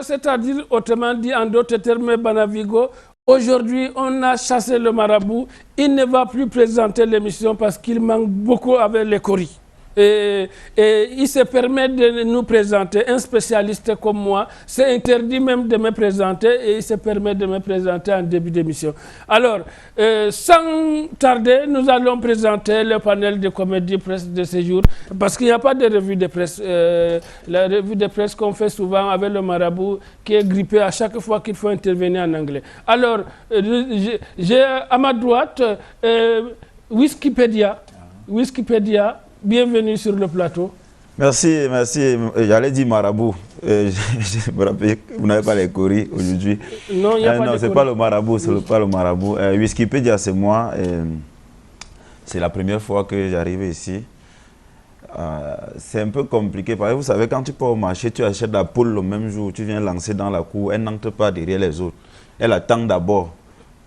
c'est-à-dire, autrement dit, en d'autres termes, Banavigo, aujourd'hui, on a chassé le marabout. Il ne va plus présenter l'émission parce qu'il manque beaucoup avec les coris. Et il se permet de nous présenter un spécialiste comme moi. C'est interdit même de me présenter et il se permet de me présenter en début d'émission. Alors, sans tarder, nous allons présenter le panel de comédie presse de ce jour parce qu'il n'y a pas de revue de presse. La revue de presse qu'on fait souvent avec le marabout qui est grippé à chaque fois qu'il faut intervenir en anglais. Alors, j'ai à ma droite Wikipédia. Bienvenue sur le plateau. Merci, merci. J'allais dire marabout. Je me rappelle, vous n'avez pas les coris aujourd'hui. Non, il n'y a pas de c'est pas le marabout, c'est pas le marabout. Wikipédia, c'est moi. C'est la première fois que j'arrive ici. C'est un peu compliqué. Parce que vous savez, quand tu pars au marché, tu achètes la poule le même jour, tu viens lancer dans la cour, elle n'entre pas derrière les autres. Elle attend d'abord,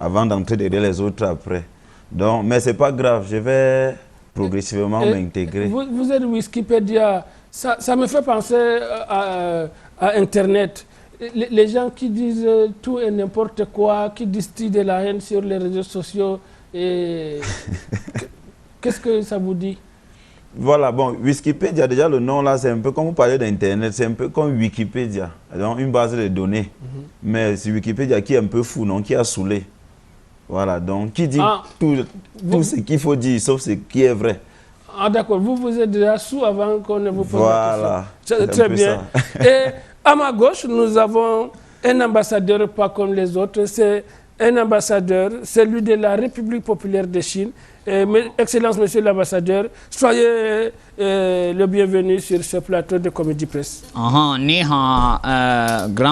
avant d'entrer derrière les autres après. Donc, mais c'est pas grave, je vais progressivement m'intégrer. Vous êtes Wikipédia, ça me fait penser à Internet. Les gens qui disent tout et n'importe quoi, qui distillent de la haine sur les réseaux sociaux, qu'est-ce que ça vous dit? Voilà, bon, Wikipédia, déjà le nom là, c'est un peu comme vous parlez d'Internet, c'est un peu comme Wikipédia, donc une base de données. Mais c'est Wikipédia qui est un peu fou, non, qui a saoulé. Voilà, donc qui dit tout ce qu'il faut dire, sauf ce qui est vrai. Ah d'accord, vous êtes déjà sous avant qu'on ne vous pose la question. Très bien. Et à ma gauche, nous avons un ambassadeur pas comme les autres. C'est un ambassadeur, celui de la République populaire de Chine. Excellence, monsieur l'ambassadeur, soyez le bienvenu sur ce plateau de Comédie Presse. Grand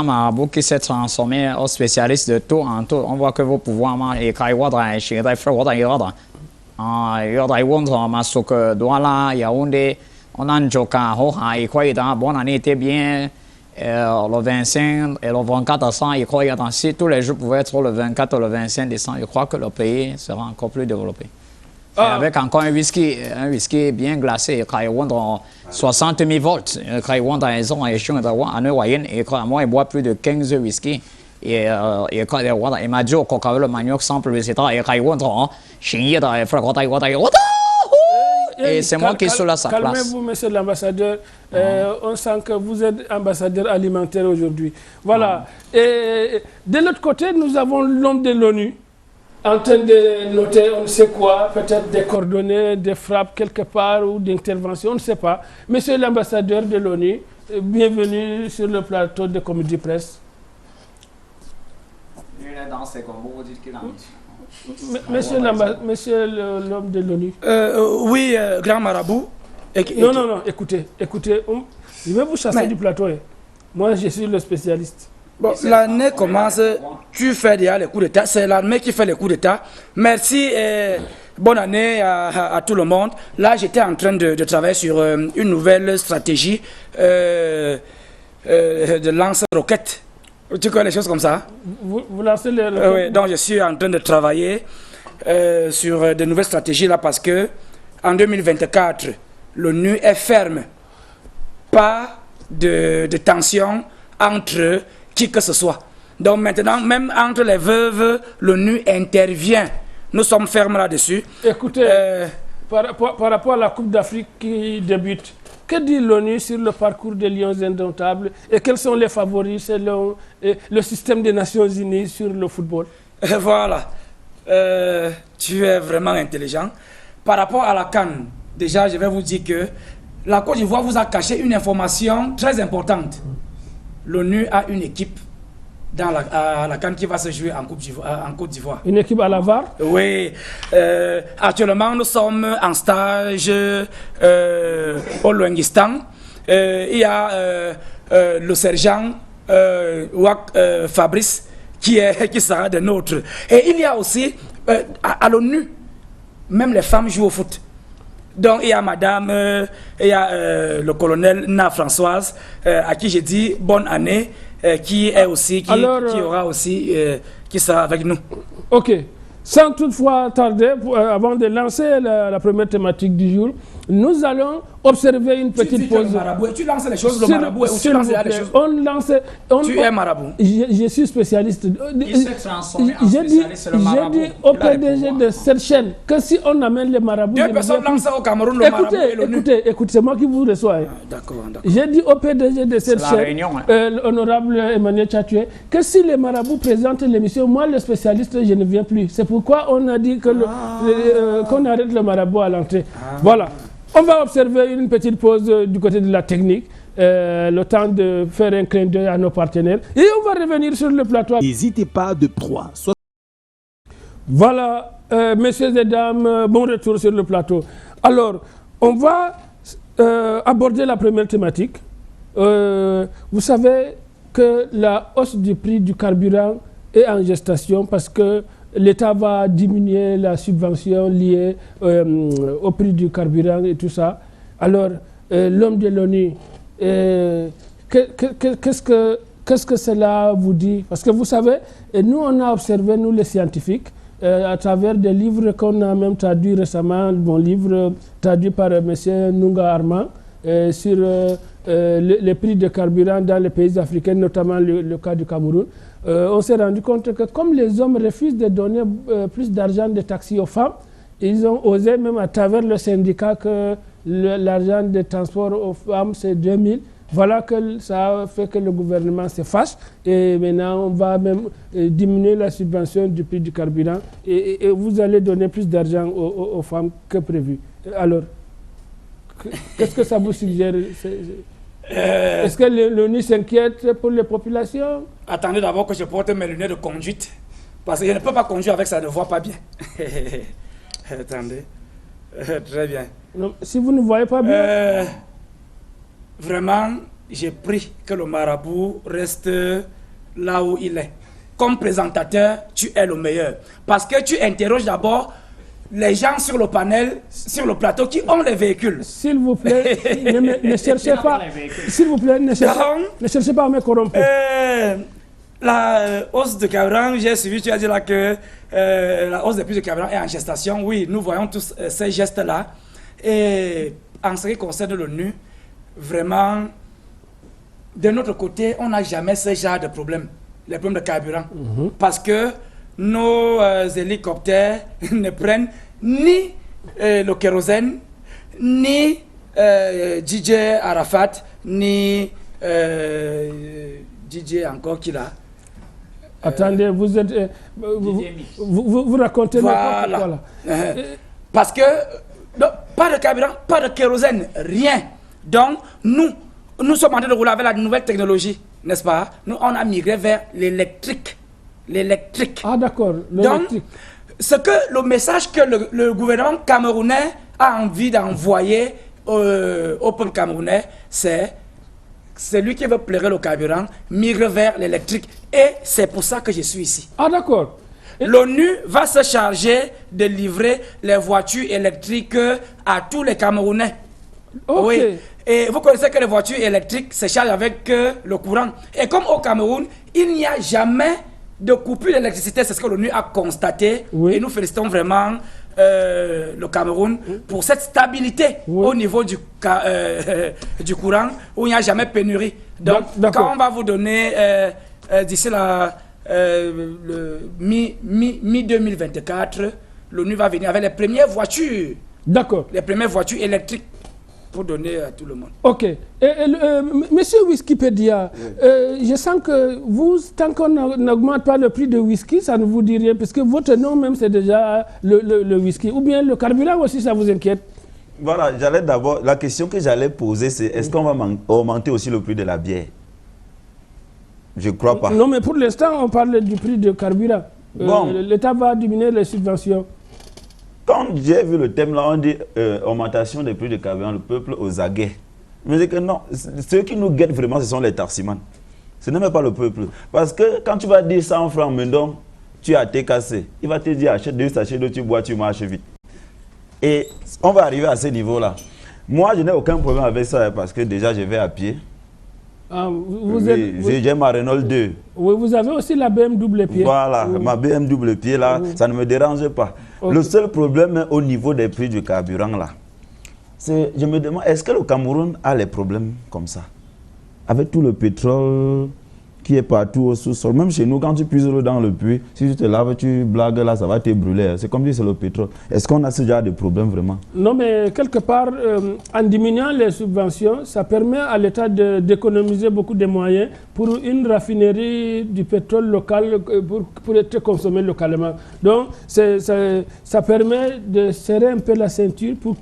marabout qui s'est transformé en spécialiste de tout en tout. On voit que vos pouvoirs et on a un joker, bonne année était bien. Le 25 et le 24 décembre, je crois que si tous les jours pouvaient être le 24 ou le 25 décembre, je crois que le pays sera encore plus développé. Avec encore un whisky bien glacé, 60 000 volts, et moi, il boit plus de 15 whisky. Et il m'a dit que le manioc sans publicité, et c'est moi qui suis là à sa place. Calmez-vous, monsieur l'ambassadeur. On sent que vous êtes ambassadeur alimentaire aujourd'hui. Voilà. Et de l'autre côté, nous avons l'homme de l'ONU en train de noter, on ne sait quoi, peut-être des coordonnées, des frappes quelque part ou d'intervention, on ne sait pas. Monsieur l'ambassadeur de l'ONU, bienvenue sur le plateau de Comédie Presse. Il est dans ses combos, vous dites qu'il a Monsieur l'homme de l'ONU. Oui, grand marabout. Non, écoutez, je vais vous chasser du plateau. Moi, je suis le spécialiste. Bon, l'année commence, tu fais déjà les coups d'État, c'est l'armée qui fait les coups d'État. Merci et bonne année à tout le monde. Là, j'étais en train de travailler sur une nouvelle stratégie de lance-roquettes. Tu connais les choses comme ça? Vous lancez les roquettes? Oui, donc je suis en train de travailler sur de nouvelles stratégies là parce que en 2024, l'ONU est ferme. Pas de tension entre qui que ce soit. Donc maintenant, même entre les veuves, l'ONU intervient. Nous sommes fermes là-dessus. Écoutez, par rapport à la Coupe d'Afrique qui débute, que dit l'ONU sur le parcours des Lions indomptables et quels sont les favoris selon le système des Nations Unies sur le football? Voilà. Tu es vraiment intelligent. Par rapport à la CAN, déjà, je vais vous dire que la Côte d'Ivoire vous a caché une information très importante. L'ONU a une équipe dans la CAN qui va se jouer en Côte d'Ivoire. Une équipe à la VAR? Oui. Actuellement, nous sommes en stage au Luanguistan. Il y a le sergent Fabrice qui sera de nôtres. Et il y a aussi, à l'ONU, même les femmes jouent au foot. Donc il y a madame, il y a le colonel Na Françoise, à qui j'ai dit bonne année, qui est aussi, qui sera avec nous. Ok. Sans toutefois tarder, avant de lancer la première thématique du jour, nous allons observer une Tu petite dis que le pause. marabout, et tu lances les choses, le S'il- marabout, ou tu s'il lances vous les plaît, choses. on lance. Tu es marabout. Je suis spécialiste. Il s'est transformé en J'ai dit, spécialiste, le marabout. j'ai dit au Il a les PDG pouvoirs. de cette chaîne que si on amène les marabouts. Deux je ne personnes viens plus. lancent au Cameroun le marabout et l'ONU. Écoutez, c'est moi qui vous reçois. Hein. D'accord. J'ai dit au PDG de cette la chaîne, réunion, hein. l'honorable Emmanuel Tchatoué, que si les marabouts présentent l'émission, moi le spécialiste, je ne viens plus. C'est pourquoi on a dit que qu'on arrête le marabout à l'entrée. Voilà. On va observer une petite pause du côté de la technique, le temps de faire un clin d'œil à nos partenaires. Et on va revenir sur le plateau. N'hésitez pas de 3. Voilà, messieurs et dames, bon retour sur le plateau. Alors, on va aborder la première thématique. Vous savez que la hausse du prix du carburant est en gestation parce que l'État va diminuer la subvention liée au prix du carburant et tout ça. Alors, l'homme de l'ONU, qu'est-ce que cela vous dit? Parce que vous savez, nous on a observé, nous les scientifiques, à travers des livres qu'on a même traduits récemment, mon livre traduit par M. Nunga Armand, sur les prix de carburant dans les pays africains, notamment le cas du Cameroun. On s'est rendu compte que comme les hommes refusent de donner plus d'argent de taxis aux femmes, ils ont osé même à travers le syndicat que l'argent de transport aux femmes c'est 2000. Voilà que ça a fait que le gouvernement se fâche et maintenant on va même diminuer la subvention du prix du carburant et vous allez donner plus d'argent aux femmes que prévu. Alors, qu'est-ce que ça vous suggère? Est-ce que l'ONU s'inquiète pour les populations? Attendez d'abord que je porte mes lunettes de conduite. Parce que je ne peux pas conduire avec ça, je ne vois pas bien. Attendez. Très bien. Non, si vous ne voyez pas bien... Vraiment, j'ai pris que le marabout reste là où il est. Comme présentateur, tu es le meilleur. Parce que tu interroges d'abord les gens sur le panel, sur le plateau qui ont les véhicules. S'il vous plaît, ne cherchez pas. S'il vous plaît, ne cherchez pas à me corrompre. La hausse de carburant, j'ai suivi, tu as dit là que la hausse des prix de carburant est en gestation. Oui, nous voyons tous ces gestes-là. Et en ce qui concerne l'ONU, vraiment, de notre côté, on n'a jamais ce genre de problème, les problèmes de carburant. Parce que nos hélicoptères ne prennent ni le kérosène, ni DJ Arafat, ni DJ encore qui l'a. Attendez, vous êtes... vous racontez voilà. Voilà. Parce que, pas de carburant, pas de kérosène, rien. Donc, nous sommes en train de rouler avec la nouvelle technologie, n'est-ce pas? Nous, on a migré vers l'électrique. L'électrique. Ah, d'accord, l'électrique. Donc, ce que le message que le gouvernement camerounais a envie d'envoyer au peuple camerounais, c'est celui qui veut pleurer le carburant, migre vers l'électrique. Et c'est pour ça que je suis ici. Ah, d'accord. L'ONU va se charger de livrer les voitures électriques à tous les Camerounais. Okay. Oui. Et vous connaissez que les voitures électriques se chargent avec le courant. Et comme au Cameroun, il n'y a jamais de coupure d'électricité, c'est ce que l'ONU a constaté. Oui. Et nous félicitons vraiment le Cameroun pour cette stabilité au niveau du courant, où il n'y a jamais pénurie. Donc, quand on va vous donner d'ici le mi-2024, l'ONU va venir avec les premières voitures. D'accord. Les premières voitures électriques pour donner à tout le monde. Ok. Monsieur Wikipédia, je sens que vous, tant qu'on n'augmente pas le prix de whisky, ça ne vous dit rien, parce que votre nom même, c'est déjà le whisky. Ou bien le carburant aussi, ça vous inquiète? Voilà, la question que j'allais poser, c'est est-ce qu'on va augmenter aussi le prix de la bière? Je ne crois pas. Non, mais pour l'instant, on parle du prix de carburant. Bon. L'État va diminuer les subventions. Quand j'ai vu le thème là, on dit augmentation des prix de carburant, le peuple aux aguets. Je me dis que non, ceux qui nous guettent vraiment, ce sont les taximans. Ce n'est même pas le peuple. Parce que quand tu vas dire 100 francs, maintenant, tu as été cassé. Il va te dire achète 2 sachets d'eau, tu bois, tu marches vite. Et on va arriver à ce niveau-là. Moi, je n'ai aucun problème avec ça parce que déjà, je vais à pied. Ah, j'ai ma Renault 2. Oui, vous avez aussi la BM double pied. Voilà, ma BM double pied là, ça ne me dérange pas. Okay. Le seul problème est au niveau des prix du carburant là. Je me demande, est-ce que le Cameroun a les problèmes comme ça? Avec tout le pétrole qui est partout au sous-sol. Même chez nous, quand tu puises l'eau dans le puits, si tu te laves, tu blagues là, ça va te brûler. C'est comme si c'est le pétrole. Est-ce qu'on a ce genre de problème vraiment? Non, mais quelque part, en diminuant les subventions, ça permet à l'État d'économiser beaucoup de moyens pour une raffinerie du pétrole local, pour être consommé localement. Donc, ça permet de serrer un peu la ceinture pour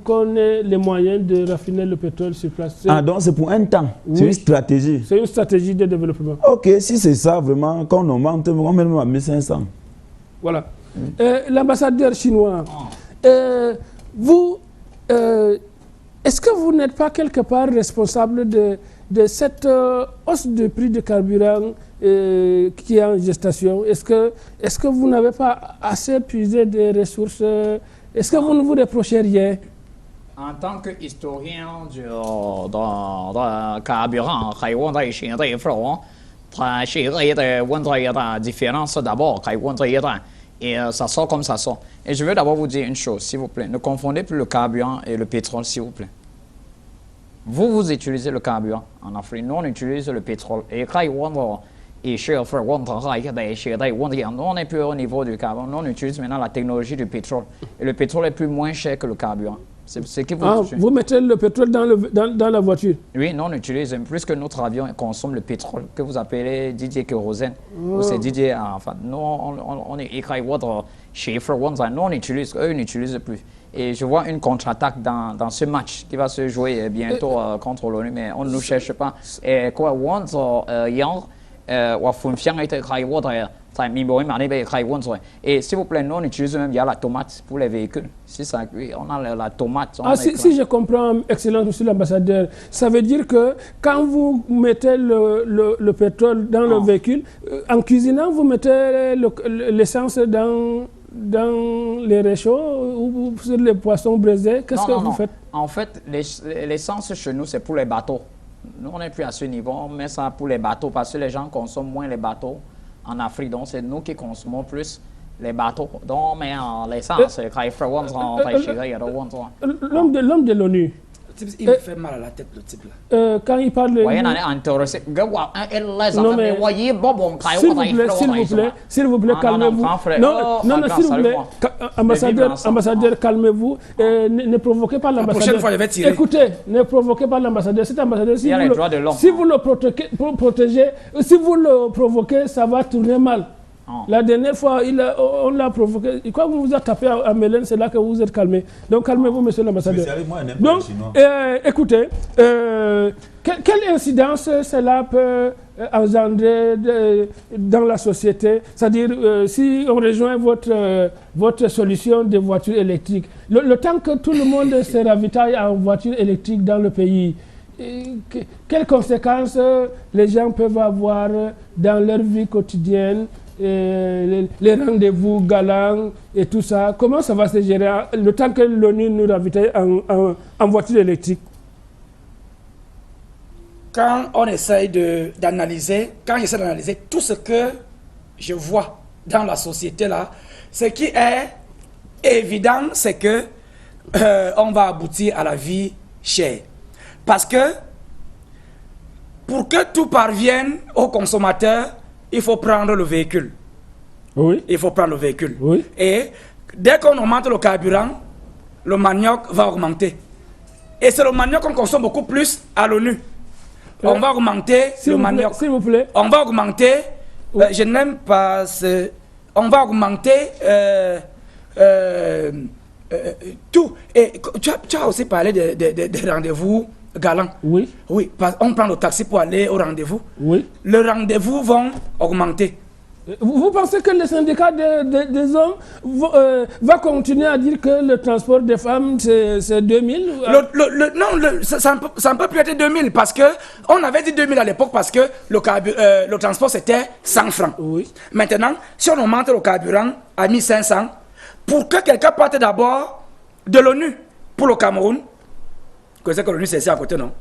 qu'on ait les moyens de raffiner le pétrole sur place. Ah, donc c'est pour un temps? Oui. C'est une stratégie? C'est une stratégie de développement. Ok, si c'est ça vraiment, quand on augmente, on met même à 1500. Voilà. L'ambassadeur chinois, vous, est-ce que vous n'êtes pas quelque part responsable de cette hausse de prix de carburant qui est en gestation? Est-ce que vous n'avez pas assez puisé des ressources? Est-ce que vous ne vous reprochez rien? En tant qu'historien du carburant, la différence d'abord, et ça sort comme ça sort. Et je veux d'abord vous dire une chose, s'il vous plaît. Ne confondez plus le carburant et le pétrole, s'il vous plaît. Vous utilisez le carburant en Afrique, nous on utilise le pétrole. Et nous on n'est plus au niveau du carburant, nous on utilise maintenant la technologie du pétrole. Et le pétrole est plus moins cher que le carburant. C'est ce qui vous mettez le pétrole dans la voiture? Oui, non, on utilise, puisque notre avion consomme le pétrole que vous appelez Didier Kérosène. Ou c'est Didier, enfin, nous, on est écrit votre chiffre, nous on utilise, eux, ils n'utilisent plus. Et je vois une contre-attaque dans ce match qui va se jouer bientôt contre l'ONU, mais on ne nous cherche pas. Et quoi, et s'il vous plaît, nous on utilise même la tomate pour les véhicules. Si ça cuit, on a la tomate. Si je comprends, excellent monsieur l'ambassadeur, ça veut dire que quand vous mettez le pétrole dans le véhicule, en cuisinant, vous mettez l'essence dans les réchauds ou sur les poissons braisés. Qu'est-ce que vous faites? En fait, l'essence chez nous, c'est pour les bateaux. Nous, on n'est plus à ce niveau, on met ça pour les bateaux parce que les gens consomment moins les bateaux en Afrique. Donc, c'est nous qui consommons plus les bateaux. Donc, on met l'essence. L'homme de l'ONU. Il me fait mal à la tête, le type là. Quand il parle de... S'il vous plaît, calmez-vous. Non, s'il vous plaît, ambassadeur, calmez-vous. Ne provoquez pas l'ambassadeur. La prochaine fois, je vais tirer. Écoutez, ne provoquez pas l'ambassadeur. Cet ambassadeur, si vous le protégez, si vous le provoquez, ça va tourner mal. La dernière fois, on l'a provoqué. Quand vous vous êtes tapé à Mélène, c'est là que vous êtes calmé. Donc, calmez-vous, monsieur l'ambassadeur. Donc, écoutez, quelle incidence cela peut engendrer dans la société? C'est-à-dire, si on rejoint votre solution de voiture électrique, le temps que tout le monde se ravitaille en voiture électrique dans le pays, quelles conséquences les gens peuvent avoir dans leur vie quotidienne? Les rendez-vous galants et tout ça, comment ça va se gérer le temps que l'ONU nous ravitaille en voiture électrique? Quand on essaye d'analyser, tout ce que je vois dans la société là, ce qui est évident, c'est que on va aboutir à la vie chère. Parce que pour que tout parvienne au consommateur, il faut prendre le véhicule. Oui. Il faut prendre le véhicule. Oui. Et dès qu'on augmente le carburant, le manioc va augmenter. Et c'est le manioc qu'on consomme beaucoup plus à l'ONU. On va augmenter le manioc. S'il vous plaît. On va augmenter, je n'aime pas ce... On va augmenter tout. Et tu as aussi parlé des rendez-vous galants. Oui. Oui, on prend le taxi pour aller au rendez-vous. Oui. Les rendez-vous vont augmenter. Vous pensez que le syndicat des hommes va continuer à dire que le transport des femmes, c'est 2000? Non, ça ne peut plus être 2000 parce qu'on avait dit 2000 à l'époque parce que le transport c'était 100 francs. Oui. Maintenant, si on augmente le carburant à 1500, pour que quelqu'un parte d'abord de l'ONU pour le Cameroun, que c'est que l'ONU c'est ici à côté, non?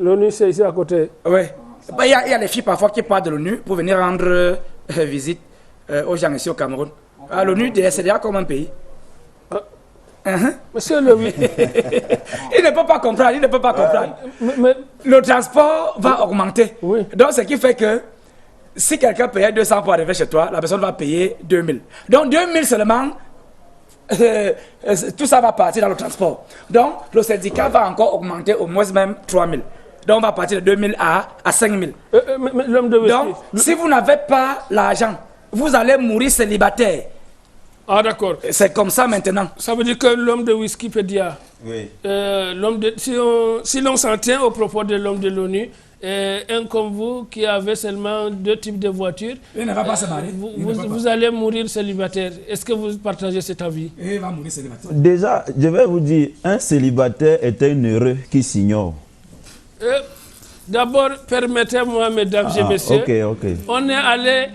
L'ONU c'est ici à côté. Oui. Il y a les filles parfois qui partent de l'ONU pour venir rendre visite aux gens ici au Cameroun. À l'ONU, c'est déjà comme un pays. Monsieur le Il ne peut pas comprendre, il ne peut pas comprendre. Le transport va augmenter. Oui. Donc, ce qui fait que si quelqu'un payait 200 pour arriver chez toi, la personne va payer 2000. Donc, 2000 seulement, tout ça va partir dans le transport. Donc, le syndicat va encore augmenter au moins même 3000. Donc, on va partir de 2000 à 5000. l'homme de whisky. Donc, si vous n'avez pas l'argent, vous allez mourir célibataire. Ah, d'accord. C'est comme ça maintenant. Ça veut dire que l'homme de Wikipédia, Oui. si l'on s'en tient au propos de l'homme de l'ONU, un comme vous qui avez seulement 2 types de voitures, Il ne va pas se marier. vous allez mourir célibataire. Est-ce que vous partagez cet avis? Il va mourir célibataire. Déjà, je vais vous dire, un célibataire est un heureux qui s'ignore. D'abord, permettez-moi, mesdames et messieurs, Ok. on est allé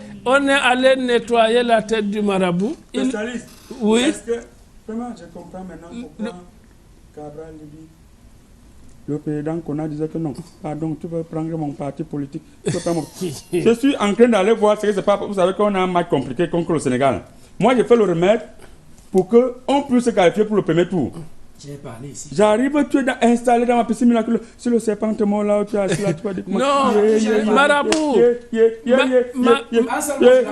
nettoyer la tête du marabout. Oui. Est-ce que, vraiment, je comprends maintenant pourquoi Cabral dit, le président qu'on a disait que non, pardon, tu veux prendre mon parti politique. Tu peux pas je suis en train d'aller voir ce que c'est pas. Vous savez qu'on a un match compliqué contre le Sénégal. Moi, j'ai fait le remède pour qu'on puisse se qualifier pour le premier tour. J'ai parlé ici. J'arrive, tu es installé dans ma piscine miraculeuse. Si le serpent te mord là, tu es assis là, tu vas dire comment. Non, marabout.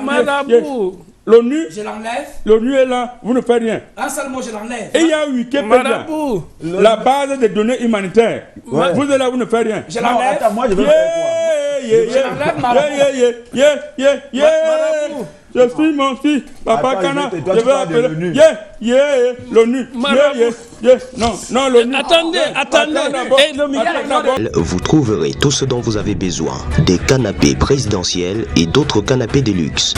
Marabout. L'ONU, Je l'enlève. l'ONU est là, vous ne faites rien. Un seul mot, je l'enlève. Et il y a Wikipédia, Marabout. la base des données humanitaires. Ouais. Vous êtes là, vous ne faites rien. Je l'enlève. Attends, moi je vais faire Marabout. Je suis mon fils, Papa Attends, Kana. toi, Je tu vais parles de appeler. l'ONU. L'ONU. Non, l'ONU. Attendez. Eh, le micro. Vous trouverez tout ce dont vous avez besoin. Des canapés présidentiels et d'autres canapés de luxe.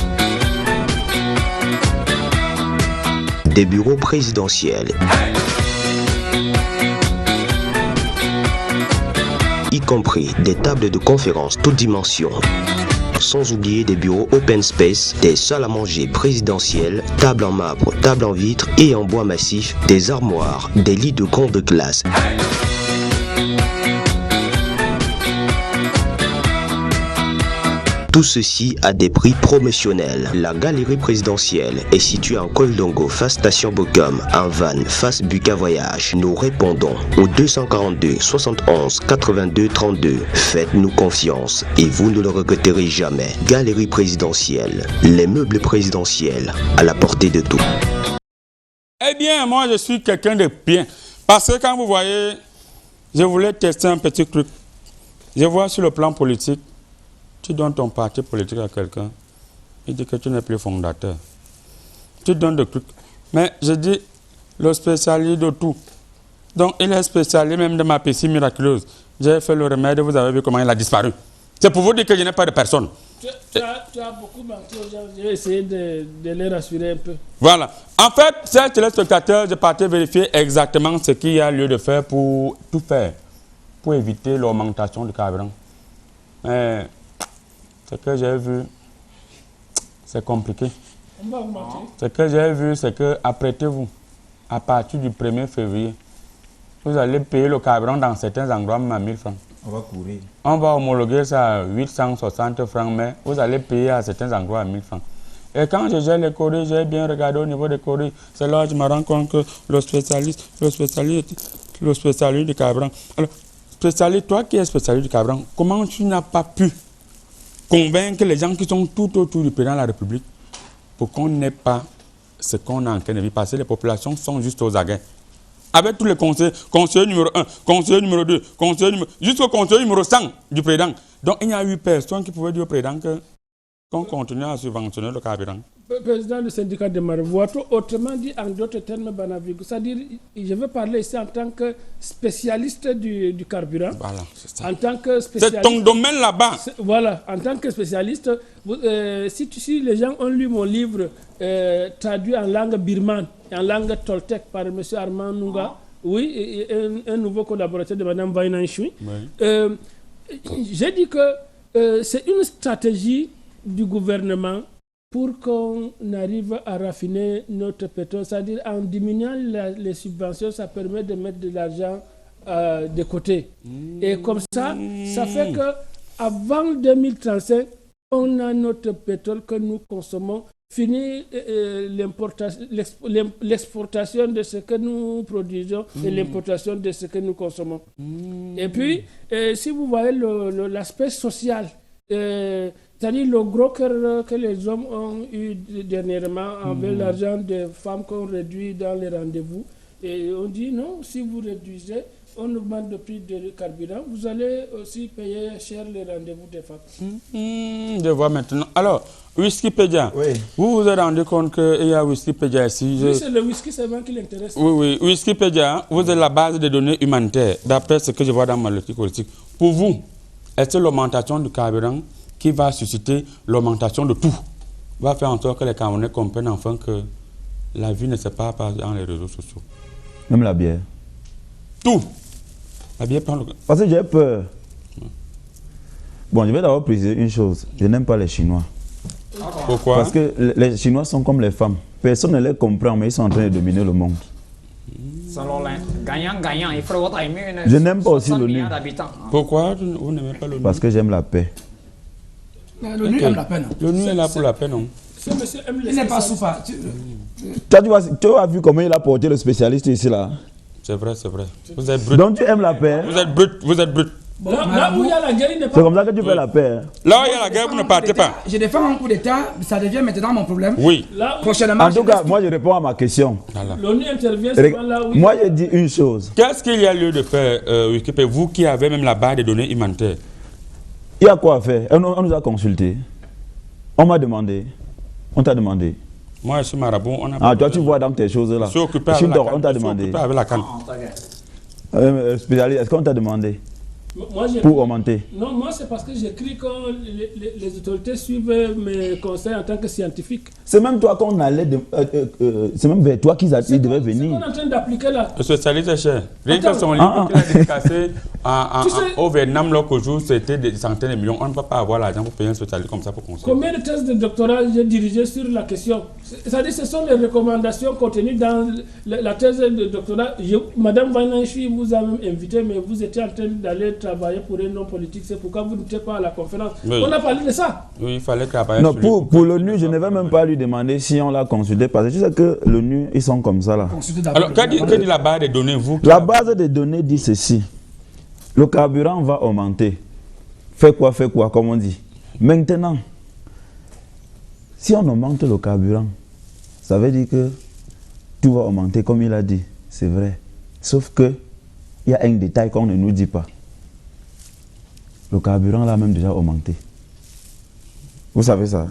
Des bureaux présidentiels. Y compris des tables de conférence toutes dimensions. Sans oublier des bureaux open space, des salles à manger présidentielles, tables en marbre, tables en vitre et en bois massif, des armoires, des lits de grande classe. Tout ceci à des prix promotionnels. La galerie présidentielle est située en Koldongo, face Station Bokum, en Van, face Buka Voyage. Nous répondons au 242 71 82 32. Faites-nous confiance et vous ne le regretterez jamais. Galerie présidentielle, les meubles présidentiels à la portée de tous. Eh bien, moi, je suis quelqu'un de bien. Parce que quand vous voyez, je voulais tester un petit truc. Je vois sur le plan politique, tu donnes ton parti politique à quelqu'un, il dit que tu n'es plus fondateur. Tu donnes des trucs. Mais je dis, le spécialiste de tout. Donc, il est spécialiste même de ma piscine miraculeuse. J'ai fait le remède, vous avez vu comment il a disparu. C'est pour vous dire que je n'ai pas de personne. Tu as beaucoup menti aux gens. Je vais essayer de les rassurer un peu. Voilà. En fait, ces téléspectateurs, je partais vérifier exactement ce qu'il y a lieu de faire pour tout faire, pour éviter l'augmentation du carburant. Mais ce que j'ai vu, c'est compliqué. On va augmenter. Ce que j'ai vu, c'est que, apprêtez-vous, à partir du 1er février, vous allez payer le carburant dans certains endroits même à 1000 francs. On va courir. On va homologuer ça à 860 francs, mais vous allez payer à certains endroits à 1000 francs. Et quand je gère les courriers, j'ai bien regardé au niveau des courriers. C'est là que je me rends compte que le spécialiste du carburant. Alors, spécialiste, toi qui es spécialiste du carburant, comment tu n'as pas pu convaincre les gens qui sont tout autour du président de la République pour qu'on n'ait pas ce qu'on a en train de vivre? Parce que les populations sont juste aux aguets. Avec tous les conseillers, conseiller numéro 1, conseiller numéro 2, jusqu'au conseiller numéro 100 du président. Donc il n'y a eu personne qui pouvait dire au président qu'on continue à subventionner le carburant. Président du syndicat de Marabouts, autrement dit, en d'autres termes, Banavigo, c'est-à-dire, je veux parler ici en tant que spécialiste du carburant. Voilà, c'est ça. En tant que spécialiste. C'est ton domaine là-bas. Voilà, en tant que spécialiste, si les gens ont lu mon livre traduit en langue birmane, en langue toltèque par M. Armand Nunga, oui, et un nouveau collaborateur de Mme Vainan Chui, j'ai dit que c'est une stratégie du gouvernement pour qu'on arrive à raffiner notre pétrole, c'est-à-dire en diminuant les subventions, ça permet de mettre de l'argent de côté. Et comme ça fait que avant 2035, on a notre pétrole que nous consommons finir l'exportation de ce que nous produisons et l'importation de ce que nous consommons. Et puis, si vous voyez l'aspect social, c'est-à-dire le gros cœur que les hommes ont eu dernièrement envers l'argent des femmes qu'on réduit dans les rendez-vous, et on dit non, si vous réduisez, on augmente le prix du carburant, vous allez aussi payer cher les rendez-vous des femmes. Je vois maintenant. Alors, Wikipédia, vous vous êtes rendu compte qu'il y a Wikipédia ici? Oui, c'est le whisky seulement qui l'intéresse. Oui, Wikipédia, vous êtes la base des données humanitaires, d'après ce que je vois dans ma logique politique. Pour vous, est-ce l'augmentation du carburant qui va susciter l'augmentation de tout, va faire en sorte que les Camerounais comprennent enfin que la vie ne se passe pas dans les réseaux sociaux? Même la bière. Tout. La bière prend le... Parce que j'ai peur. Bon, je vais d'abord préciser une chose. Je n'aime pas les Chinois. Pourquoi? Parce que les Chinois sont comme les femmes. Personne ne les comprend, mais ils sont en train de dominer le monde. Gagnant-gagnant, il faut voter mieux. Je n'aime pas aussi l'ONU. Pourquoi vous n'aimez pas l'ONU? Parce que j'aime la paix. L'ONU aime la paix, non? L'ONU est là pour la paix, non? Il n'est pas souffert. Tu as vu comment il a porté le spécialiste ici, là? C'est vrai, c'est vrai. Vous êtes brut. Donc tu aimes la paix? Vous êtes brut, vous êtes brut. Là où il y a la guerre, il n'est pas... C'est comme ça que tu fais la paix. Là où il y a la guerre, vous ne partez pas. Je défends un coup d'État, ça devient maintenant mon problème. Oui. Prochainement, En tout cas, moi je réponds à ma question. L'ONU intervient seulement là où... Moi je dis une chose. Qu'est-ce qu'il y a lieu de faire, Wikipédia, vous qui avez même la barre des données humanitaires? Il y a quoi à faire? On nous a consulté. On m'a demandé. On t'a demandé. Moi, je suis marabout. On a Ah, toi, tu vois dans tes choses là. Je suis occupé avec la canne. On t'a demandé. Je suis occupé avec la canne. Spécialiste, est-ce qu'on t'a demandé Moi, pour augmenter? Non, moi, c'est parce que j'écris que les autorités suivent mes conseils en tant que scientifique. C'est même toi qu'on allait... c'est même vers toi qu'ils devaient venir. On est en train d'appliquer la... Le spécialiste est cher. Rien que son livre qu'il a dédicacé au Vietnam, l'autre jour, c'était des centaines de millions. On ne peut pas avoir l'argent pour payer un spécialiste comme ça pour conseiller. Combien de thèses de doctorat j'ai dirigé sur la question? C'est-à-dire ce sont les recommandations contenues dans la thèse de doctorat. Madame Vananchi vous a même invité, mais vous étiez en train d'aller travailler pour un homme politique. C'est pourquoi vous n'étiez pas à la conférence. Oui. On a parlé de ça. Oui, il fallait travailler non, pour l'ONU, je ne vais même pas lui demander si on l'a consulté. Parce que tu sais que l'ONU, ils sont comme ça là. Alors, que dit la base des données, vous? La base des données dit ceci. Le carburant va augmenter. Fais quoi, comme on dit. Maintenant, si on augmente le carburant, ça veut dire que tout va augmenter comme il a dit. C'est vrai. Sauf que il y a un détail qu'on ne nous dit pas. Le carburant là même déjà augmenté. Vous savez ça?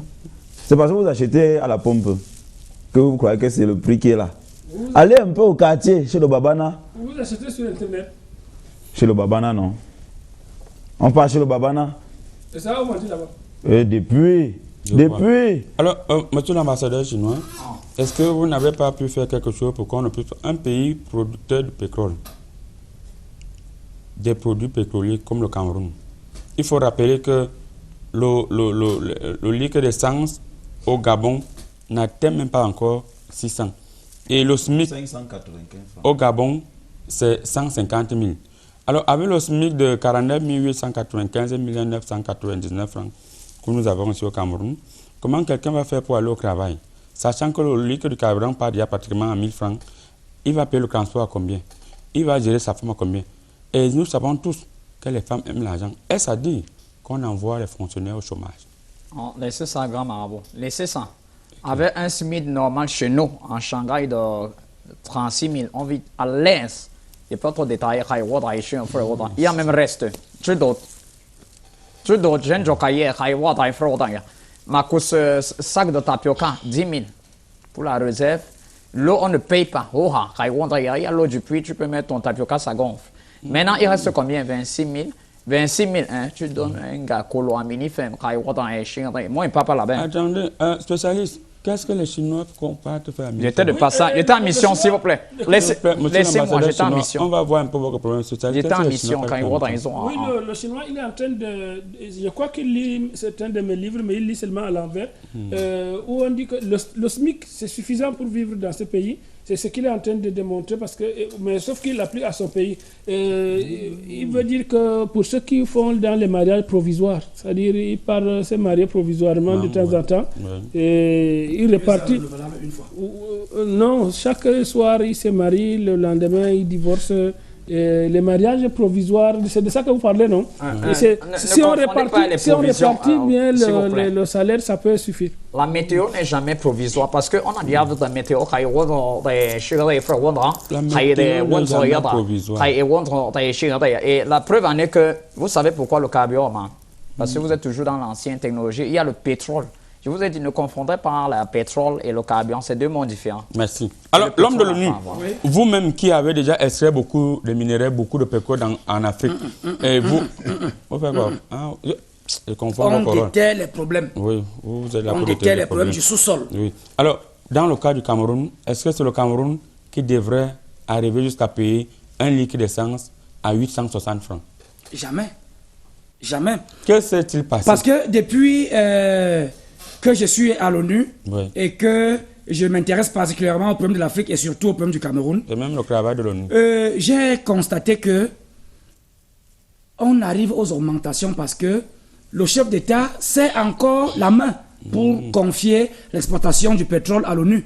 C'est parce que vous achetez à la pompe que vous croyez que c'est le prix qui est là. Allez un peu au quartier, chez le Babana. Vous achetez sur Internet? Chez le Babana, non. On part chez le Babana. Et ça a augmenté là-bas? Depuis. Alors, monsieur l'ambassadeur chinois, est-ce que vous n'avez pas pu faire quelque chose pour qu'on ne puisse... Un pays producteur de pétrole, des produits pétroliers comme le Cameroun. Il faut rappeler que le litre d'essence au Gabon n'atteint même pas encore 600. Et le SMIC 595 francs. au Gabon, c'est 150 000. Alors, avec le SMIC de 49 895 999 francs que nous avons ici au Cameroun, comment quelqu'un va faire pour aller au travail? Sachant que le litre de carburant part déjà pratiquement à 1000 francs, il va payer le transport à combien? Il va gérer sa femme à combien? Et nous savons tous que les femmes aiment l'argent. Est-ce à dire qu'on envoie les fonctionnaires au chômage? Oh, laissez ça, grand marabout. Laissez ça. Avec un SMIC normal chez nous, en Shanghai, de 36 000, on vit à l'aise. Il n'y a pas trop de détails. Il y a même reste. Tu d'autres. Tu d'autres. J'ai un ma course sac de tapioca, 10 000 pour la réserve. L'eau, on ne paye pas. Il y a l'eau du puits, tu peux mettre ton tapioca, ça gonfle. Maintenant, il reste combien? 26 000. 26 000, hein, tu donnes un gars colo à mini-femme, moi, il ne parle pas là-bas. Attendez, spécialiste, qu'est-ce que les Chinois comparent faire? J'étais de passage. J'étais en mission, s'il vous plaît. Laissez-moi, j'étais en mission. On va voir un peu votre problème social. J'étais en mission quand ils ont... Oui, le Chinois, il est en train de... Je crois qu'il lit certains de mes livres, mais il lit seulement à l'envers, où on dit que le SMIC, c'est suffisant pour vivre dans ce pays. C'est ce qu'il est en train de démontrer, mais sauf qu'il l'applique à son pays. Il veut dire que pour ceux qui font dans les mariages provisoires, c'est-à-dire ils partent se marier provisoirement de temps en temps, et il répartit. Non, chaque soir il se marie, le lendemain il divorce. Les mariages provisoires, c'est de ça que vous parlez, non? Si on répartit bien le salaire, ça peut suffire. La météo n'est jamais provisoire parce qu'on a dit avec la météo, et la preuve en est que vous savez pourquoi le carburant manque. Parce que vous êtes toujours dans l'ancienne technologie. Il y a le pétrole. Je vous ai dit, ne confondez pas le pétrole et le carburant, c'est deux mondes différents. Merci. Alors, l'homme de l'ONU, vous-même qui avez déjà extrait beaucoup de minéraux, beaucoup de pétrole en Afrique, et vous faites quoi? Je confonds on détecte les problèmes. Oui, vous êtes là on pour détecte les problèmes du sous-sol. Oui. Alors, dans le cas du Cameroun, est-ce que c'est le Cameroun qui devrait arriver jusqu'à payer un litre d'essence à 860 francs? Jamais. Jamais. Que s'est-il passé? Parce que depuis que je suis à l'ONU et que je m'intéresse particulièrement au problème de l'Afrique et surtout au problème du Cameroun. Et même le travail de l'ONU. J'ai constaté que on arrive aux augmentations parce que le chef d'État sait encore la main pour confier l'exploitation du pétrole à l'ONU.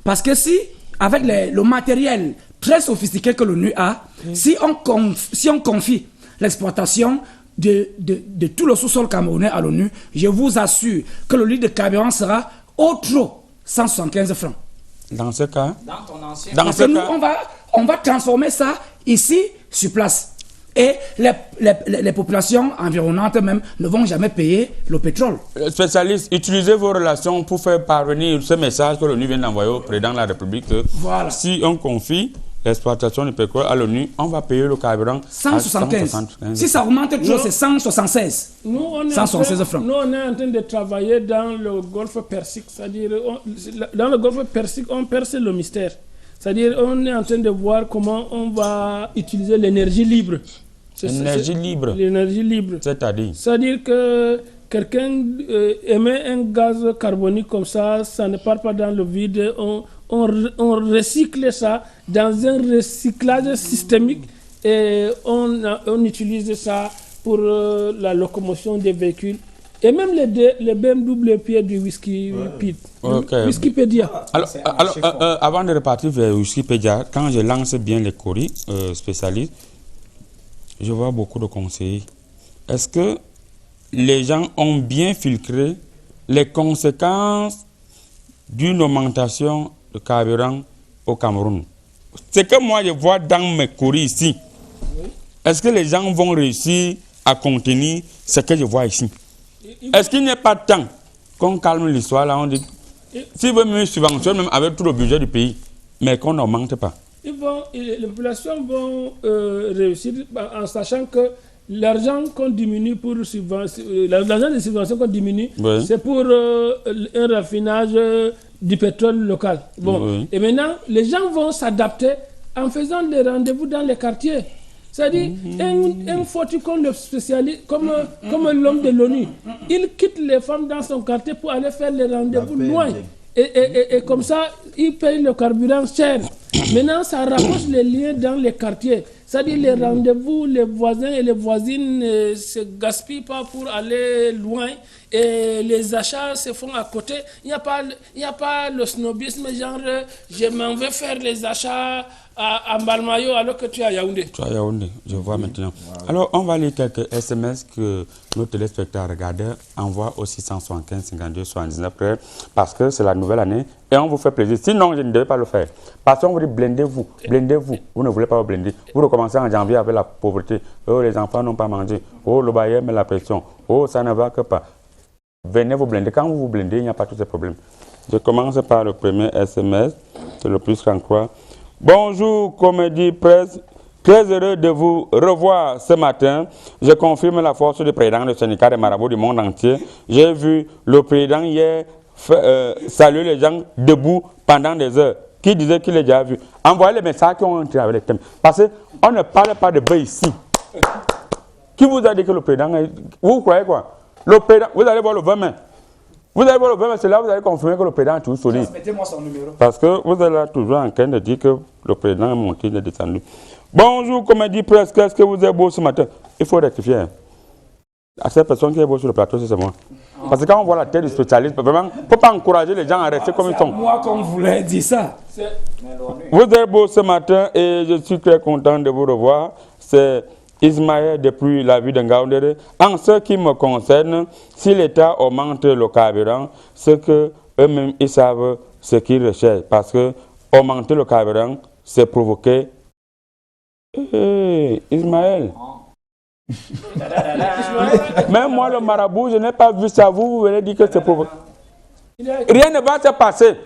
Parce que si, avec le matériel très sophistiqué que l'ONU a, si on confie l'exploitation de tout le sous-sol camerounais à l'ONU, je vous assure que le litre de carburant sera au trop 175 francs. Dans ce cas, parce que nous, on va transformer ça ici, sur place. Et les populations environnantes même ne vont jamais payer le pétrole. Spécialiste, utilisez vos relations pour faire parvenir ce message que l'ONU vient d'envoyer au président de la République. Voilà. Si on confie l'exploitation du pétrole à l'ONU, on va payer le carburant 175. Si ça augmente trop, c'est 176. 176 francs. Nous, on est en train de travailler dans le golfe Persique. C'est-à-dire, dans le golfe Persique, on perce le mystère. C'est-à-dire, on est en train de voir comment on va utiliser l'énergie libre. L'énergie libre. L'énergie libre. C'est-à-dire que quelqu'un émet un gaz carbonique comme ça ne part pas dans le vide. On recycle ça dans un recyclage systémique et on utilise ça pour la locomotion des véhicules. Et même les BMW pieds du Wikipédia. Alors, avant de repartir vers Wikipédia, quand je lance bien les courriers spécialistes, je vois beaucoup de conseillers. Est-ce que les gens ont bien filtré les conséquences d'une augmentation de carburant au Cameroun? Ce que moi je vois dans mes courriers ici, est-ce que les gens vont réussir à contenir ce que je vois ici? Est-ce qu'il n'y a pas de temps qu'on calme l'histoire là, on dit, si vous me subventionnez même avec tout le budget du pays, mais qu'on n'augmente pas? Les populations vont réussir en sachant que l'argent qu'on diminue pour l'argent des subventions qu'on diminue, c'est pour un raffinage du pétrole local. Bon. Et maintenant, les gens vont s'adapter en faisant des rendez-vous dans les quartiers. C'est-à-dire, un forticon spécialiste, comme l'homme de l'ONU, il quitte les femmes dans son quartier pour aller faire les rendez-vous loin. Et comme ça, il paye le carburant cher. Maintenant, ça rapproche les liens dans les quartiers. C'est-à-dire, les rendez-vous, les voisins et les voisines ne se gaspillent pas pour aller loin. Et les achats se font à côté. Il n'y a pas le snobisme, genre, je m'en vais faire les achats à Mbalmayo alors que tu es à Yaoundé. Tu es à Yaoundé, je vois maintenant. Wow. Alors, on va lire quelques SMS que nos téléspectateurs regardeurs envoient au 675 52 79 parce que c'est la nouvelle année et on vous fait plaisir. Sinon, je ne devais pas le faire. Parce qu'on vous dit blindez-vous, blindez-vous. Vous ne voulez pas vous blinder. Vous recommencez en janvier avec la pauvreté. Oh, les enfants n'ont pas mangé. Oh, le bailleur met la pression. Oh, ça ne va que pas. Venez vous blinder. Quand vous vous blindez, il n'y a pas tous ces problèmes. Je commence par le premier SMS. C'est le plus qu'on croit. Bonjour, Comédie Presse. Très heureux de vous revoir ce matin. Je confirme la force du président du syndicat des marabouts du monde entier. J'ai vu le président hier saluer les gens debout pendant des heures. Qui disait qu'il les déjà vu? Envoyez les messages qui ont entré avec les thèmes. Parce qu'on ne parle pas de bœuf ici. Qui vous a dit que le président... Vous croyez quoi? Le président, vous allez voir le 20 mai. Vous allez voir le problème, c'est là vous allez confirmer que le président est toujours solide. Mettez-moi son numéro. Parce que vous êtes là toujours en train de dire que le président est monté, il est descendu. Bonjour, Comédie Presse, qu'est-ce que vous êtes beau ce matin? Il faut rectifier. À cette personne qui est beau sur le plateau, c'est moi. Parce que quand on voit la tête du spécialiste, vraiment, il ne faut pas encourager les gens à rester comme ils sont. Moi, qu'on voulait dire ça. Vous êtes beau ce matin et je suis très content de vous revoir. C'est Ismaël depuis la ville de Ngaoundéré. En ce qui me concerne, si l'État augmente le carburant, c'est que eux-mêmes ils savent ce qu'ils recherchent. Parce que augmenter le carburant, c'est provoquer. Ismaël. Même moi, le marabout, je n'ai pas vu ça. Vous venez dire que c'est provoqué. Rien ne va se passer.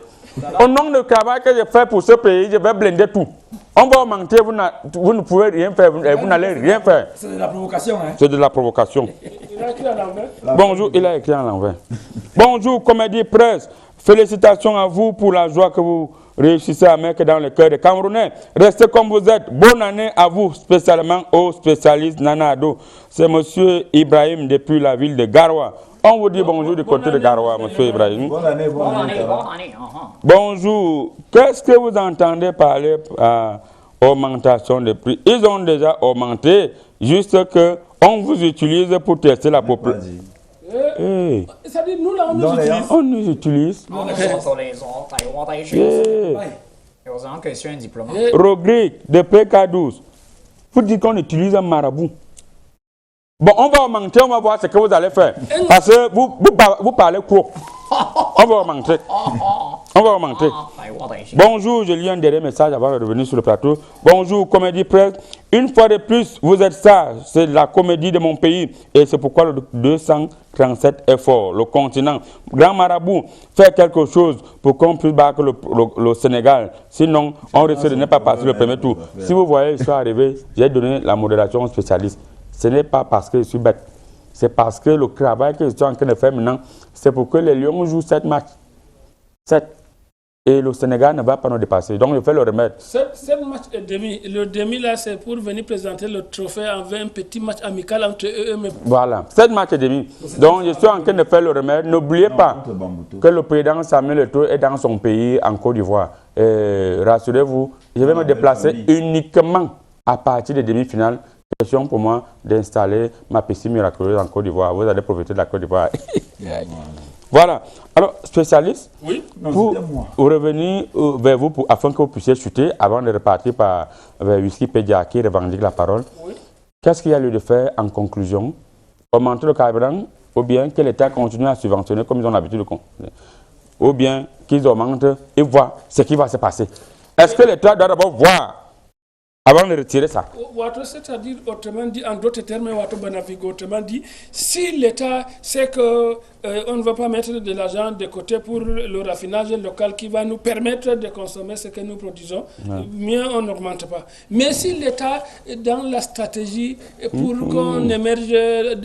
Au nom du travail que j'ai fait pour ce pays, je vais blinder tout. On va augmenter, vous ne pouvez rien faire, vous n'allez rien faire. C'est de la provocation, hein? C'est de la provocation. Il a écrit à l'envers. Bonjour, il a écrit à l'envers. Bonjour, Comédie Presse. Félicitations à vous pour la joie que vous réussissez à mettre dans le cœur des Camerounais. Restez comme vous êtes. Bonne année à vous, spécialement aux spécialistes Nanado. C'est monsieur Ibrahim depuis la ville de Garoua. On vous dit bonjour du côté de Garoua, monsieur Ibrahim. Bonne année, bonne année. Bonjour. Qu'est-ce que vous entendez parler à augmentation des prix? Ils ont déjà augmenté, juste que on vous utilise pour tester la population. C'est-à-dire, nous, là, on nous utilise. On nous utilise. Rodrigue de PK12. Vous dites qu'on utilise un marabout. Bon, on va augmenter, on va voir ce que vous allez faire. Parce que vous parlez court. On va augmenter. On va augmenter. Bonjour, je lis un dernier message avant de revenir sur le plateau. Bonjour, Comédie Presse. Une fois de plus, vous êtes sage. C'est la comédie de mon pays. Et c'est pourquoi le 237 est fort. Le continent. Grand Marabout, fait quelque chose pour qu'on puisse battre le Sénégal. Sinon, on risque de ne pas passer le premier tour. Si vous voyez, ils sont arrivés, j'ai donné la modération aux spécialistes. Ce n'est pas parce que je suis bête. C'est parce que le travail que je suis en train de faire maintenant, c'est pour que les Lions jouent 7 matchs. 7. Et le Sénégal ne va pas nous dépasser. Donc, je fais le remède. 7 matchs et demi. Le demi, là, c'est pour venir présenter le trophée avec un petit match amical entre eux-mêmes. Voilà. 7 matchs et demi. Donc, je suis en train de faire le remède. N'oubliez pas que le président Samuel Eto'o est dans son pays, en Côte d'Ivoire. Rassurez-vous, je vais me déplacer uniquement à partir des demi-finales. Question pour moi d'installer ma piscine miraculeuse en Côte d'Ivoire. Vous allez profiter de la Côte d'Ivoire. Voilà. Alors, spécialiste, oui. Pour revenir vers vous afin que vous puissiez chuter avant de repartir vers Wikipédia qui revendique la parole. Oui. Qu'est-ce qu'il y a lieu de faire en conclusion? Augmenter le carburant ou bien que l'État continue à subventionner comme ils ont l'habitude de continuer? Ou bien qu'ils augmentent et voient ce qui va se passer? Est-ce que l'État doit d'abord voir avant de retirer ça? C'est-à-dire, autrement dit, en d'autres termes, autrement dit, si l'État sait qu'on ne va pas mettre de l'argent de côté pour le raffinage local qui va nous permettre de consommer ce que nous produisons, mieux on n'augmente pas. Mais si l'État, dans la stratégie pour qu'on émerge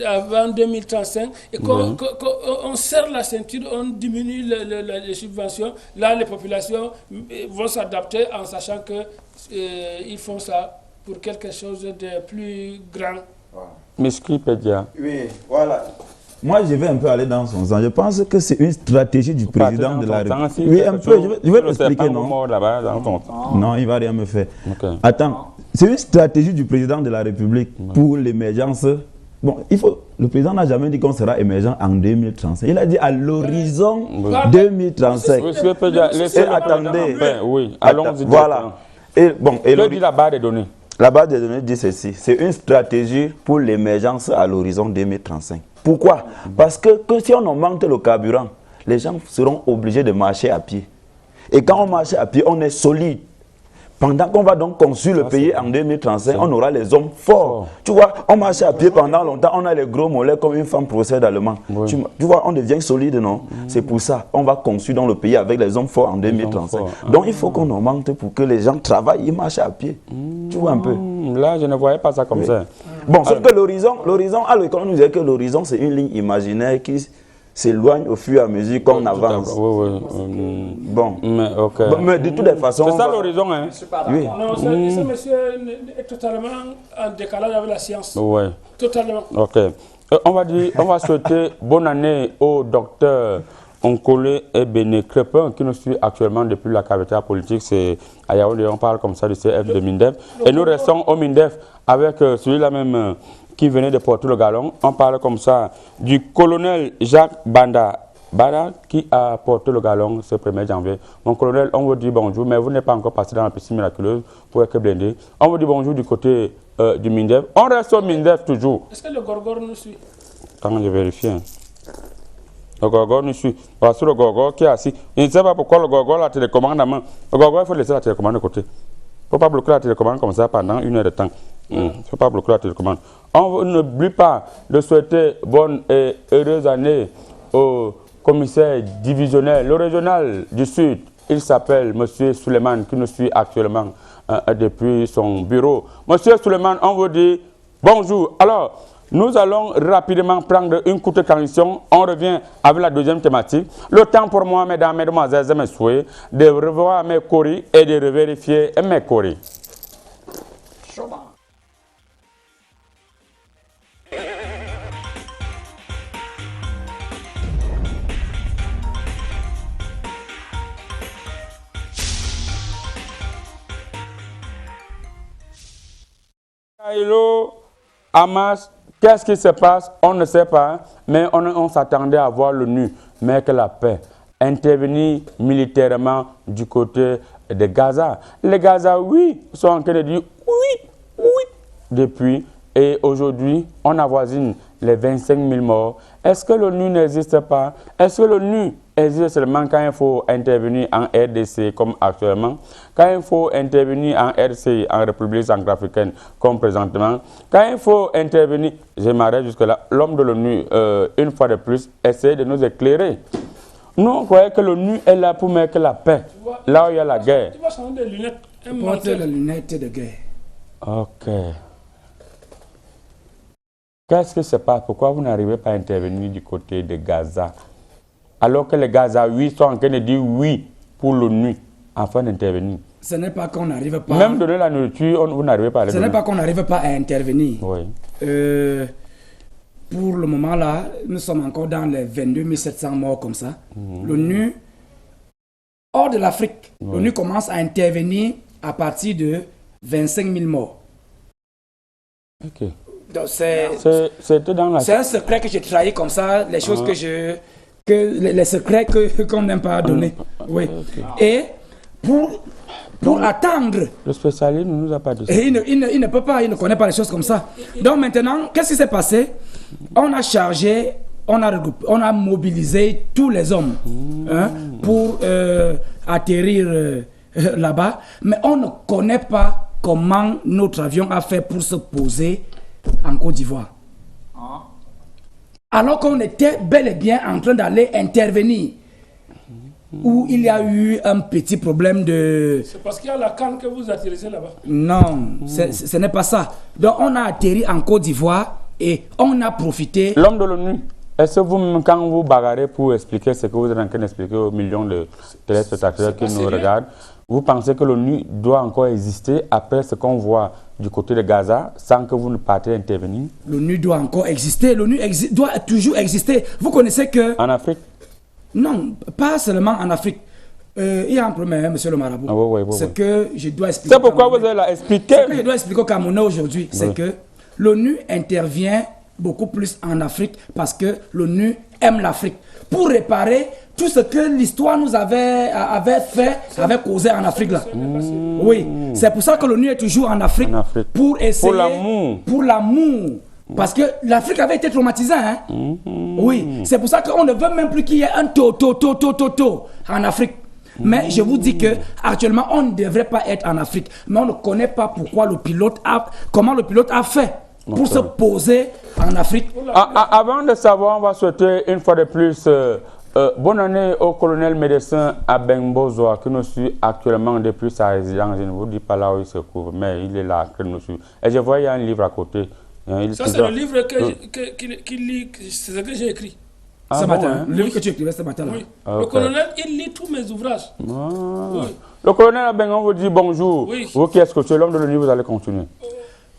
avant 2035, et qu'on serre la ceinture, on diminue les subventions, là les populations vont s'adapter en sachant que ils font ça pour quelque chose de plus grand. Wikipédia. Oui, voilà. Moi, je vais un peu aller dans son sens. Je pense que c'est une stratégie du président de la République. Oui, un peu. Je vais t'expliquer, non? Non, il ne va rien me faire. Okay. Attends, c'est une stratégie du président de la République pour l'émergence. Bon, le président n'a jamais dit qu'on sera émergent en 2035. Il a dit à l'horizon 2035. Et attendez. Oui, allons-y. Voilà. Et dit la base des données. La base des données dit ceci. C'est une stratégie pour l'émergence à l'horizon 2035. Pourquoi? Parce que si on augmente le carburant, les gens seront obligés de marcher à pied. Et quand on marche à pied, on est solide. Pendant qu'on va donc construire le pays en 2035, on aura les hommes forts. Tu vois, on marche à pied pendant longtemps, on a les gros mollets comme une femme procède allemand. Oui. Tu vois, on devient solide, non? C'est pour ça, on va construire dans le pays avec les hommes forts en 2035. Donc il faut qu'on augmente pour que les gens travaillent, ils marchent à pied. Tu vois un peu? Là, je ne voyais pas ça comme ça. Bon, sauf que l'horizon, à l'école, on nous disait que l'horizon, c'est une ligne imaginaire qui s'éloigne au fur et à mesure qu'on avance. Bon. Mais de toutes les façons... C'est ça l'horizon, hein? Oui. Non, ce monsieur est totalement en décalage avec la science. Oui. Totalement. Ok. On va souhaiter bonne année au docteur Onkolé et Béné Crépin, qui nous suit actuellement depuis la cafetière politique, c'est à Yaoundé, on parle comme ça du CF de Mindef. Et nous restons au Mindef avec celui-là même qui venait de porter le galon. On parle comme ça du colonel Jacques Banda qui a porté le galon ce 1er janvier. Mon colonel, on vous dit bonjour, mais vous n'êtes pas encore passé dans la piscine miraculeuse pour être blindé. On vous dit bonjour du côté du Mindef. On reste au Mindef toujours. Est-ce que le Gorgor nous suit? Quand je vérifie. Le Gorgor nous suit. Parce que le Gorgor qui est assis. Je ne sais pas pourquoi le Gorgor a la télécommande à main. Le Gorgor, il faut laisser la télécommande de côté. Il ne faut pas bloquer la télécommande comme ça pendant 1 heure de temps. Il ne faut pas bloquer la télécommande. On n'oublie pas de souhaiter bonne et heureuse année au commissaire divisionnaire, le régional du Sud. Il s'appelle M. Suleiman, qui nous suit actuellement depuis son bureau. Monsieur Suleiman, on vous dit bonjour. Alors, nous allons rapidement prendre une courte transition. On revient avec la deuxième thématique. Le temps pour moi, mesdames, mesdemoiselles et messieurs, de revoir mes coris et de revérifier mes coris. Hello, Hamas, qu'est-ce qui se passe? On ne sait pas, mais on s'attendait à voir l'ONU, mais que la paix, intervenir militairement du côté de Gaza. Les Gaza, oui, sont en train de dire oui, depuis. Et aujourd'hui, on avoisine les 25 000 morts. Est-ce que l'ONU n'existe pas? Est-ce que l'ONU existe seulement quand il faut intervenir en RDC comme actuellement? Quand il faut intervenir en RC, en République centrafricaine comme présentement? Quand il faut intervenir, je m'arrête jusque-là, l'homme de l'ONU, une fois de plus, essaie de nous éclairer. Nous, on croyait que l'ONU est là pour mettre la paix, là où il y a la guerre. Tu vas changer de lunettes. Porter les lunettes de guerre. Ok. Qu'est-ce qui se passe? Pourquoi vous n'arrivez pas à intervenir du côté de Gaza? Alors que les Gaza, oui, sont en train de dire oui pour l'ONU afin d'intervenir. Ce n'est pas qu'on n'arrive pas... Même donner la nourriture, vous n'arrivez pas à les donner. Ce n'est pas qu'on n'arrive pas à intervenir. Oui. Pour le moment là, nous sommes encore dans les 22 700 morts comme ça. L'ONU, hors de l'Afrique, l'ONU commence à intervenir à partir de 25 000 morts. Ok. C'était dans la... C'est un secret que j'ai trahi comme ça, les choses les secrets qu'on n'aime pas donner. Oui. Okay. Et pour attendre... Le spécialiste ne nous a pas dit ça. Et il ne peut pas, il ne connaît pas les choses comme ça. Donc maintenant, qu'est-ce qui s'est passé? On a chargé, on a mobilisé tous les hommes pour atterrir là-bas, mais on ne connaît pas comment notre avion a fait pour se poser en Côte d'Ivoire. Alors qu'on était bel et bien en train d'aller intervenir, où il y a eu un petit problème de... C'est parce qu'il y a la canne que vous atterrissez là-bas? Non, ce n'est pas ça. Donc on a atterri en Côte d'Ivoire et on a profité... L'homme de l'ONU, est-ce que vous, quand vous bagarrez pour expliquer ce que vous êtes en train d'expliquer aux millions de téléspectateurs qui nous regardent, vous pensez que l'ONU doit encore exister après ce qu'on voit du côté de Gaza sans que vous ne partiez intervenir? L'ONU doit encore exister. L'ONU doit toujours exister. Vous connaissez que... En Afrique? Non, pas seulement en Afrique. Il y a un problème, monsieur le marabout. C'est que je dois expliquer... C'est pourquoi vous allez expliquer. Ce que je dois expliquer au Camerounais aujourd'hui, c'est que l'ONU intervient beaucoup plus en Afrique parce que l'ONU aime l'Afrique. Pour réparer tout ce que l'histoire nous avait causé en Afrique là. Oui, c'est pour ça que l'ONU est toujours en Afrique, pour essayer... Pour l'amour. Parce que l'Afrique avait été traumatisée. Hein? Oui, c'est pour ça qu'on ne veut même plus qu'il y ait un taux en Afrique. Mais je vous dis que actuellement on ne devrait pas être en Afrique. Mais on ne connaît pas pourquoi comment le pilote a fait pour se poser en Afrique. Avant de savoir, on va souhaiter une fois de plus bonne année au colonel médecin Abenbozoa qui nous suit actuellement depuis sa résidence. Je ne vous dis pas là où il se trouve, mais il est là, qui nous suit. Et je vois il y a un livre à côté. Ça, c'est le livre qu'il lit, c'est ce que j'ai écrit. Ce matin, le livre que tu écrivais ce matin là. Oui. Le colonel, il lit tous mes ouvrages. Oui. Le colonel Abengon vous dit bonjour. Oui. Vous qui êtes coaché, l'homme de l'ONU, vous allez continuer.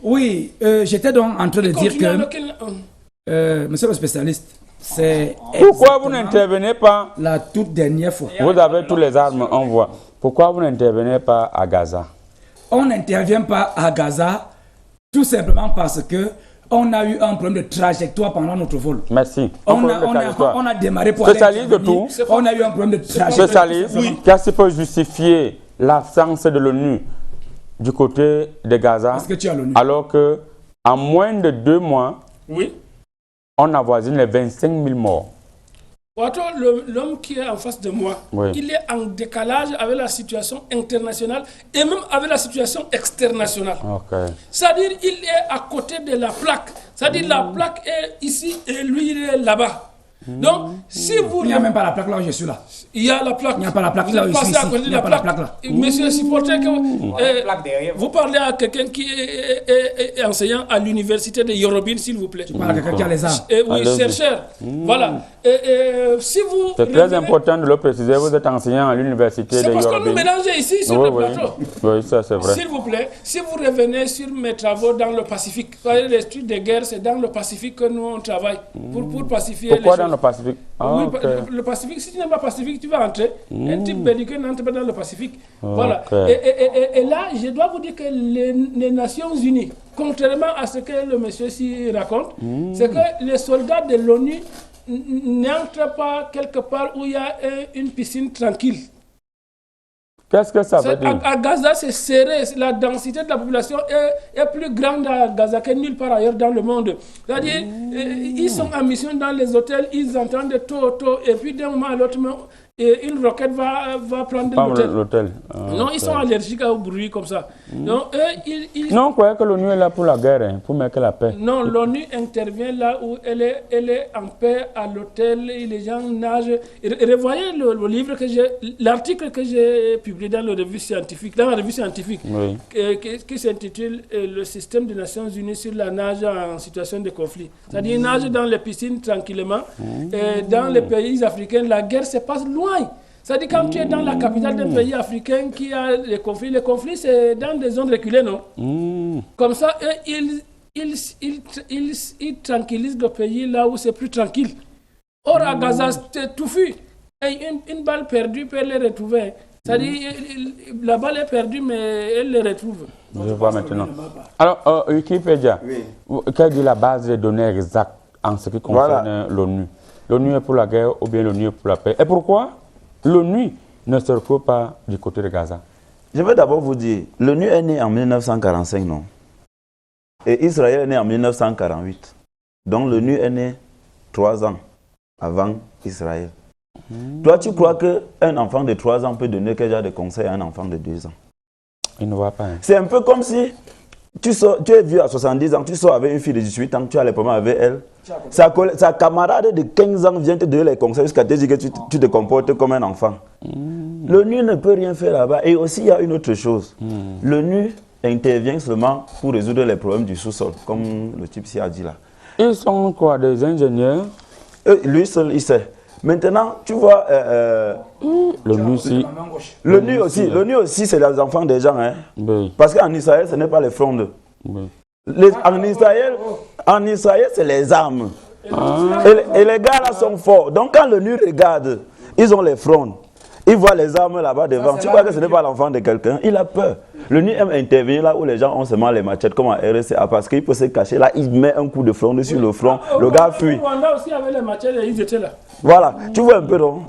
Oui, j'étais donc en train de dire que... monsieur le spécialiste, C'est Pourquoi vous n'intervenez pas? la toute dernière fois. Vous avez tous les armes, on voit. Pourquoi vous n'intervenez pas à Gaza? On n'intervient pas à Gaza tout simplement parce que on a eu un problème de trajectoire pendant notre vol. Merci. On a démarré pour Spécialiste de tout. On a eu un problème de trajectoire. Spécialiste, qu'est-ce qui peut justifier l'absence de l'ONU du côté de Gaza? Parce que tu as l'ONU. Alors que en moins de 2 mois, Oui. on avoisine les 25 000 morts. L'homme qui est en face de moi, Oui. il est en décalage avec la situation internationale et même avec la situation externationale. Okay. C'est-à-dire il est à côté de la plaque. C'est-à-dire la plaque est ici et lui il est là-bas. Donc, si vous... Il n'y a même pas la plaque là où je suis là. Il y a la plaque. Il n'y a pas la plaque Vous là où je suis passez ici. à côté Il de n'y a la pas la plaque. plaque là. Monsieur supporter que plaque derrière vous. vous parlez à quelqu'un qui est enseignant à l'université de Yorobine, s'il vous plaît. Voilà, quelqu'un qui a les armes. Oui, chercheur. Voilà. Si vous... C'est très important de le préciser, vous êtes enseignant à l'université de C'est parce que nous Yorobine. mélangeons ici sur le plateau. Oui, ça c'est vrai. S'il vous plaît, si vous revenez sur mes travaux dans le Pacifique, l'étude des guerres, c'est dans le Pacifique que nous on travaille pour pacifier Pourquoi les dans choses. le Pacifique? Oui, ok. le Pacifique, si tu n'es pas Pacifique, tu vas entrer. Un type belliqueux n'entre pas dans le Pacifique. Voilà. Ok. Et là, je dois vous dire que les Nations Unies, contrairement à ce que le monsieur ici raconte, c'est que les soldats de l'ONU n'entrent pas quelque part où il y a une piscine tranquille. Qu'est-ce que ça veut dire? À Gaza, c'est serré. La densité de la population est plus grande à Gaza que nulle part ailleurs dans le monde. C'est-à-dire, ils sont en mission dans les hôtels, ils entendent tôt, et puis d'un moment à l'autre, une roquette va prendre l'hôtel. Non, ils sont allergiques au bruit comme ça. Donc, Non, on croyait que l'ONU est là pour la guerre, hein, pour mettre la paix. Non, l'ONU intervient là où elle est en paix à l'hôtel, les gens nagent. Revoyez le livre l'article que j'ai publié dans la revue scientifique, Oui. qui s'intitule Le système des Nations Unies sur la nage en situation de conflit. C'est-à-dire, ils nagent dans les piscines tranquillement. Et dans les pays africains, la guerre se passe loin. C'est-à-dire, quand tu es dans la capitale d'un pays africain qui a les conflits, c'est dans des zones reculées, non? Comme ça, ils tranquillisent le pays là où c'est plus tranquille. Or, à Gaza, c'est touffu. Et une balle perdue peut les retrouver. C'est-à-dire, la balle est perdue, mais elle les retrouve. Je vois maintenant. Alors, Wikipédia, quelle est la base des données exactes en ce qui concerne l'ONU? L'ONU est pour la guerre ou bien l'ONU est pour la paix? Et pourquoi l'ONU ne se retrouve pas du côté de Gaza? Je vais d'abord vous dire, l'ONU est née en 1945, non? Et Israël est né en 1948. Donc l'ONU est née 3 ans avant Israël. Toi, tu crois qu'un enfant de 3 ans peut donner quel genre de conseil à un enfant de 2 ans? Il ne voit pas. Hein. C'est un peu comme si tu es vieux à 70 ans, tu sors avec une fille de 18 ans, tu as les problèmes avec elle. Sa camarade de 15 ans vient te donner les conseils jusqu'à te dire que tu te comportes comme un enfant. L'ONU ne peut rien faire là-bas. Et aussi, il y a une autre chose. L'ONU intervient seulement pour résoudre les problèmes du sous-sol, comme le type ci a dit là. Ils sont quoi, des ingénieurs? Lui seul, il sait. Maintenant, tu vois, l'ONU aussi, c'est les enfants des gens. Hein? Oui. Parce qu'en Israël, ce n'est pas les frondes. Oui. En Israël, c'est les armes. Et les gars là sont forts. Donc quand l'ONU regarde, ils ont les frondes. Ils voient les armes là-bas devant. Tu vois que ce n'est pas l'enfant de quelqu'un. Il a peur. L'ONU aime intervenir là où les gens ont seulement les machettes, comme à RSA, parce qu'il peut se cacher là. Il met un coup de fronde sur le front. Le gars fuit. Rwanda aussi avait les machettes et ils étaient là. Voilà. Tu vois un peu, non?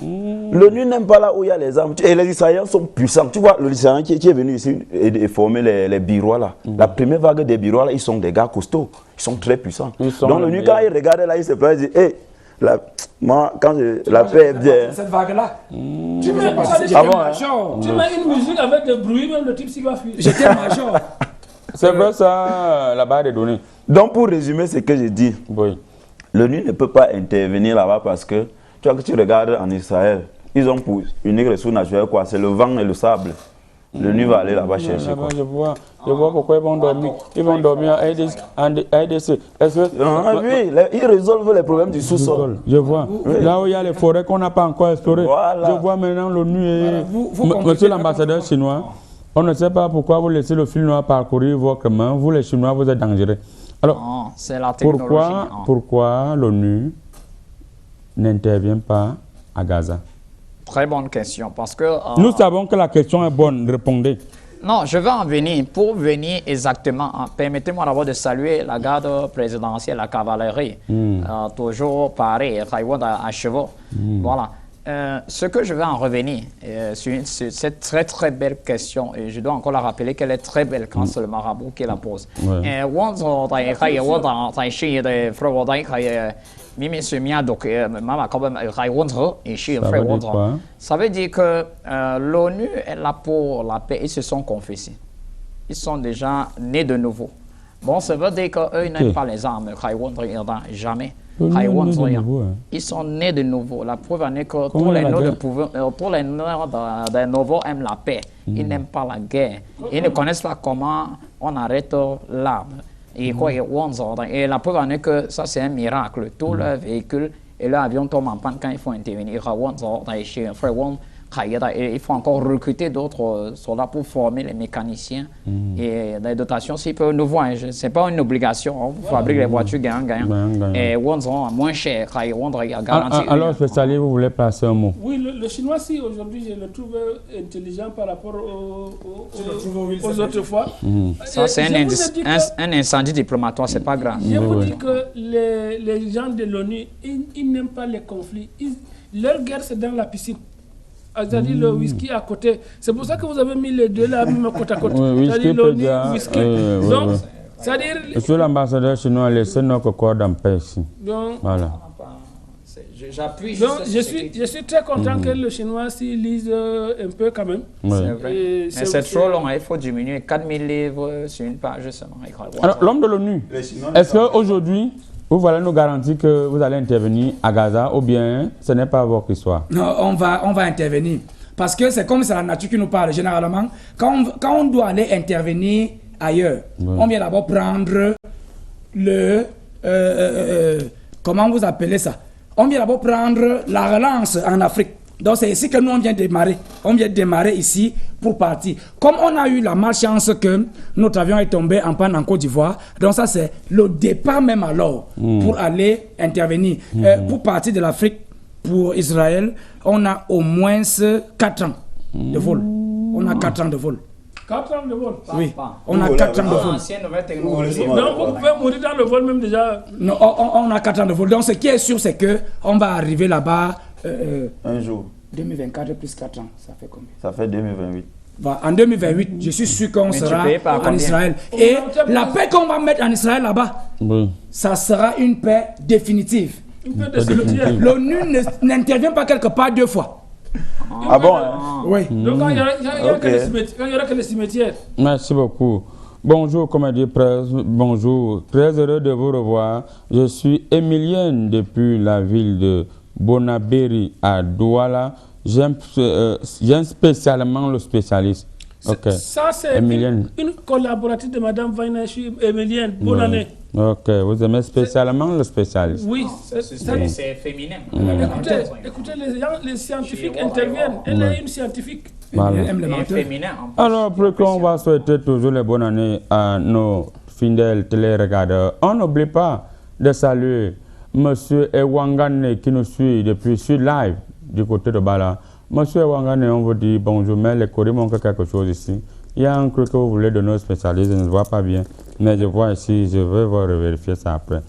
L'ONU n'aime pas là où il y a les armes. Et les Israéliens sont puissants. Tu vois, l'Israélien qui est venu ici et former les Birois là. La première vague des Birois là, ils sont des gars costauds. Ils sont très puissants. Donc l'ONU, quand il regarde là, il se plaît, il dit, hé, moi, quand la paix est bien. Cette vague-là, Tu mets une musique avec des bruits, même le type s'il va fuir. j'étais major. C'est vrai ça, la base des données. Donc pour résumer ce que j'ai dit, Oui. l'ONU ne peut pas intervenir là-bas parce que tu vois que tu regardes en Israël, ils ont pour unique ressource naturelle quoi, c'est le vent et le sable. L'ONU va aller là-bas chercher quoi. Je vois pourquoi ils vont dormir. Ils vont dormir à ADC. Oui, ils résolvent les problèmes du sous-sol. Je vois. Oui. Là où il y a les forêts qu'on n'a pas encore explorées. Voilà. Je vois maintenant l'ONU et monsieur l'ambassadeur chinois. On ne sait pas pourquoi vous laissez le fil noir parcourir votre main. Vous les Chinois, vous êtes dangereux. Alors, c'est la technologie. pourquoi l'ONU n'intervient pas à Gaza? Très bonne question, parce que... Nous savons que la question est bonne, répondez. Non, je vais en venir. Pour venir exactement, permettez-moi d'abord de saluer la garde présidentielle, la cavalerie. Toujours pareil, à chevaux. Voilà. Ce que je vais en revenir sur cette très très belle question, et je dois encore la rappeler qu'elle est très belle quand c'est le marabout qui la pose. Ça veut dire que l'ONU est là pour la paix. Ils se sont confessés. Ils sont déjà nés de nouveau. Bon, ça veut dire qu'eux n'aiment pas les armes. Jamais. Ils sont nés de nouveau. La preuve en est que tous les nouveaux aiment la paix. Ils n'aiment pas la guerre. Ils ne connaissent pas comment on arrête l'arme. Et la preuve en est que ça, c'est un miracle. Tous leurs véhicules et leurs avions tombent en panne quand il faut intervenir. Il faut encore recruter d'autres soldats pour former les mécaniciens et les dotations. S'ils peuvent nous voir, ce n'est pas une obligation. On fabrique les voitures gagnant. Et moins cher. Alors, spécialiste, vous voulez passer un mot? Oui, le chinois, si aujourd'hui je le trouve intelligent par rapport aux autres fois. Ça, c'est un incendie diplomatoire, c'est pas grave. Je vous dis que les gens de l'ONU, ils n'aiment pas les conflits. Leur guerre, c'est dans la piscine. C'est-à-dire le whisky à côté. C'est pour ça que vous avez mis les deux là, même côte à côte. C'est-à-dire l'ONU, whisky. Donc, c'est-à-dire... Monsieur l'ambassadeur chinois, laissez notre corps en paix ici. Donc, voilà. J'appuie. Donc, je suis très content que le chinois s'y lise un peu quand même. C'est vrai. Mais c'est trop long, il faut diminuer 4000 livres sur une page seulement. Alors, l'homme de l'ONU, est-ce qu'aujourd'hui, vous voulez nous garantir que vous allez intervenir à Gaza ou bien ce n'est pas votre histoire? Non, on va intervenir. Parce que c'est comme c'est la nature qui nous parle. Généralement, quand on doit aller intervenir ailleurs, on vient d'abord prendre le... comment vous appelez ça? On vient d'abord prendre la relance en Afrique. Donc c'est ici que nous on vient démarrer. On vient démarrer ici pour partir. Comme on a eu la malchance que notre avion est tombé en panne en Côte d'Ivoire, donc ça c'est le départ même alors pour aller intervenir. Pour partir de l'Afrique pour Israël, on a au moins 4 ans de vol. On a 4 ans de vol. 4 ans de vol? Oui, on a 4 ans de vol. Donc vous pouvez mourir dans le vol même déjà? Non, on a 4 ans de vol. Donc ce qui est sûr, c'est qu'on va arriver là-bas... un jour. 2024 plus 4 ans, ça fait combien? Ça fait 2028. En 2028, je suis sûr qu'on sera en Israël. Et la paix qu'on va mettre en Israël là-bas, ça sera une paix définitive. Une paix définitive. L'ONU n'intervient pas quelque part 2 fois. Ah bon? Oui. Donc quand il n'y aura que les cimetières. Merci beaucoup. Bonjour, comédie presse. Bonjour. Très heureux de vous revoir. Je suis Emilienne depuis la ville de Bonaberi à Douala. J'aime spécialement le spécialiste. Okay. Ça, c'est une collaboratrice de Mme Vainachi, Emilienne. Bonne année. Ok, vous aimez spécialement le spécialiste? Oui, c'est féminin. Écoutez, les scientifiques interviennent. Elle est une scientifique. Voilà. Alors, pour qu'on va souhaiter toujours les bonnes années à nos fidèles téléregardeurs, on n'oublie pas de saluer M. Ewangane qui nous suit depuis Sud Live du côté de Bala. Monsieur Ewangane, on vous dit bonjour, mais les courriers manquent quelque chose ici. Il y a un truc que vous voulez de nos spécialistes, je ne vois pas bien, mais je vois ici, je vais vérifier ça après.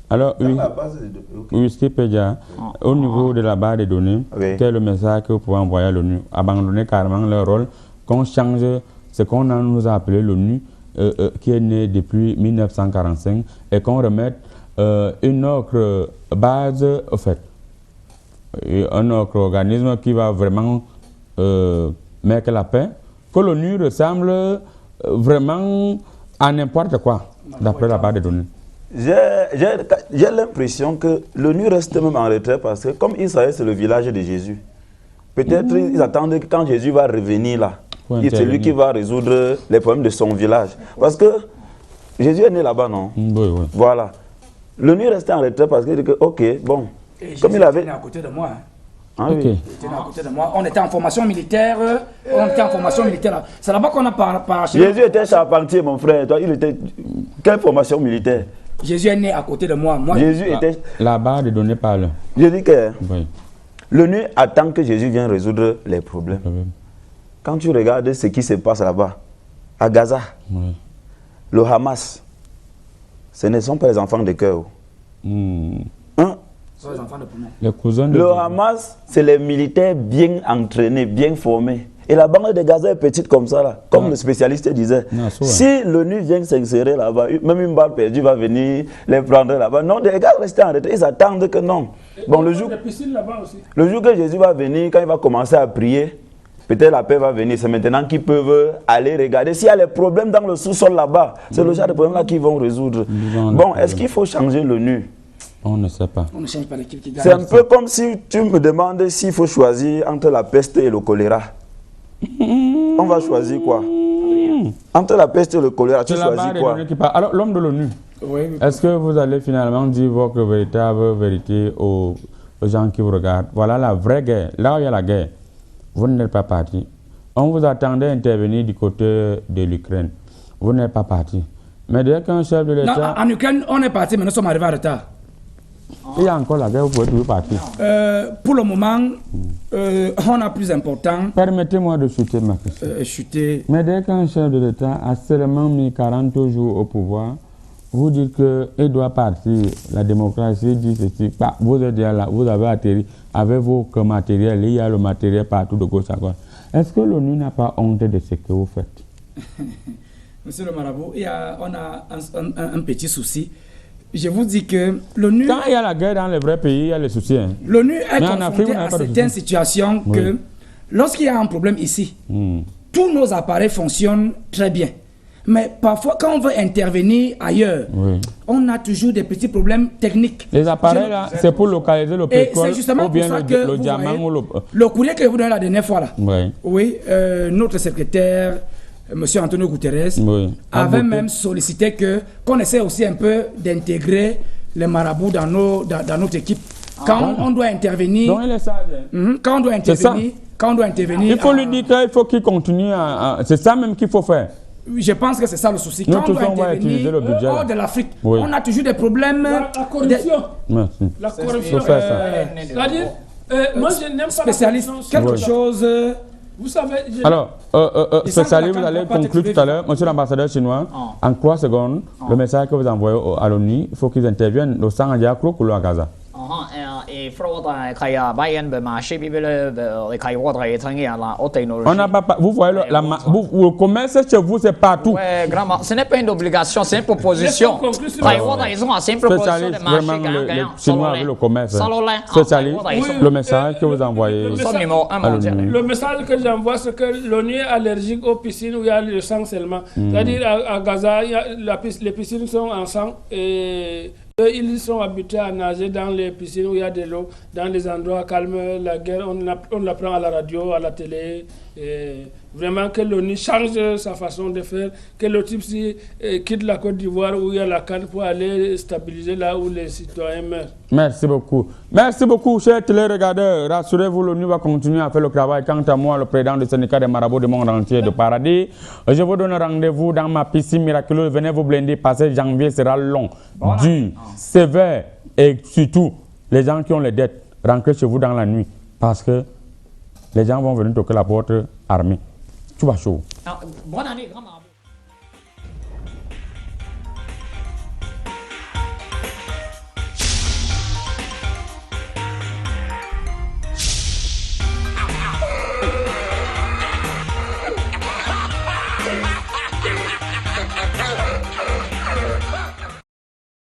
Alors, Wikipédia, au niveau de la base de données, quel est le message que vous pouvez envoyer à l'ONU? Abandonner carrément leur rôle, qu'on change ce qu'on nous a appelé l'ONU, qui est né depuis 1945, et qu'on remette une autre base, au fait, un autre organisme qui va vraiment mettre la paix, que l'ONU ressemble vraiment à n'importe quoi, d'après la base de données. J'ai l'impression que l'ONU reste même en retrait parce que comme Israël c'est le village de Jésus, peut-être ils attendent que quand Jésus va revenir là, c'est lui qui va résoudre les problèmes de son village. Parce que Jésus est né là-bas, non? Oui. Voilà. L'ONU reste en retrait parce qu'il dit que, ok, bon, et comme il avait... à côté de moi. Ah, oui. Il était à côté de moi. On était en formation militaire. C'est là-bas qu'on a parachevé. Jésus était charpentier, mon frère. Toi, il était... Quelle formation militaire? Jésus est né à côté de moi. Jésus était... La barre est donnée par le... Je dis que Oui. l'ONU attend que Jésus vienne résoudre les problèmes. Quand tu regardes ce qui se passe là-bas, à Gaza, Oui. le Hamas, ce ne sont pas les enfants de cœur. Hein? Les cousins de Le Jésus. Hamas, c'est les militaires bien entraînés, bien formés. Et la bande de Gaza est petite comme ça, là, comme le spécialiste disait. Non, ça, ouais. Si l'ONU vient s'insérer là-bas, même une balle perdue va venir les prendre là-bas. Non, les gars restent en retrait, ils attendent que non. Bon, le jour que Jésus va venir, quand il va commencer à prier, peut-être la paix va venir. C'est maintenant qu'ils peuvent aller regarder. S'il y a les problèmes dans le sous-sol là-bas, c'est le genre de problème là qu'ils vont résoudre. Bon, est-ce qu'il faut changer l'ONU? On ne sait pas. On ne change pas l'équipe qui gagne. C'est un peu comme si tu me demandes s'il faut choisir entre la peste et le choléra. On va choisir quoi? Entre la peste et le choléra, tu choisis quoi? Alors, l'homme de l'ONU, Oui. est-ce que vous allez finalement dire votre véritable vérité aux gens qui vous regardent? Voilà la vraie guerre. Là où il y a la guerre, vous n'êtes pas parti. On vous attendait intervenir du côté de l'Ukraine. Vous n'êtes pas parti. Mais dès qu'un chef de l'État... En Ukraine, on est parti, mais nous sommes arrivés en retard. Il y a encore la guerre, vous pouvez toujours partir. Pour le moment, on a plus important. Permettez-moi de chuter ma question. Chuter. Mais dès qu'un chef de l'État a seulement mis 40 jours au pouvoir, vous dites qu'il doit partir, la démocratie dit ceci, bah, vous êtes déjà là, vous avez atterri avec vos matériels, il y a le matériel partout de gauche à droite. Est-ce que l'ONU n'a pas honte de ce que vous faites? Monsieur le marabout, on a un petit souci. Je vous dis que l'ONU... Quand il y a la guerre dans les vrais pays, il y a les soucis. Hein. L'ONU est Mais en Afrique, confrontée à certaines situations que, lorsqu'il y a un problème ici, tous nos appareils fonctionnent très bien. Mais parfois, quand on veut intervenir ailleurs, on a toujours des petits problèmes techniques. Les appareils, là, c'est pour localiser le pétrole ou bien le diamant ou le... Le courrier que vous donnez la dernière fois, là. Oui, notre secrétaire... Monsieur Antonio Guterres avait même sollicité qu'on essaie aussi un peu d'intégrer les marabouts dans notre équipe. Quand on doit intervenir, quand on doit intervenir, il faut lui dire qu'il faut qu'il continue c'est ça même qu'il faut faire. Je pense que c'est ça le souci. Quand on doit intervenir hors de l'Afrique, on a toujours des problèmes. La corruption. La corruption. C'est-à-dire, moi je n'aime pas spécialiste, quelque chose... Vous savez, alors, spécialiste, vous allez conclure tout à l'heure, monsieur l'ambassadeur chinois, en 3 secondes, le message que vous envoyez à l'ONU, il faut qu'ils interviennent au sang à Diakro ou à Gaza. On n'a pas, vous voyez, le commerce chez vous, c'est partout. Ce n'est pas une obligation, c'est une proposition. C'est une proposition de marché gagnant. Chinois avec le commerce. Spécialiste, le message que vous envoyez à l'ONU. Le message que j'envoie, c'est que l'ONU est allergique aux piscines où il y a le sang seulement. C'est-à-dire à Gaza, les piscines sont en sang et ils sont habitués à nager dans les piscines où il y a de l'eau, dans les endroits calmes. La guerre, on l'apprend à la radio, à la télé. Et vraiment que l'ONU change sa façon de faire, que le type quitte la Côte d'Ivoire où il y a la canne pour aller stabiliser là où les citoyens meurent. Merci beaucoup. Merci beaucoup, chers téléregardeurs. Rassurez-vous, l'ONU va continuer à faire le travail. Quant à moi, le président du syndicat des marabouts du monde entier de Paradis, je vous donne rendez-vous dans ma piscine miraculeuse. Venez vous blinder parce que janvier sera long, dur, sévère et surtout, les gens qui ont les dettes, rentrez chez vous dans la nuit parce que les gens vont venir toquer la porte armée. Tu vas chaud. Bonne année, grand marabout.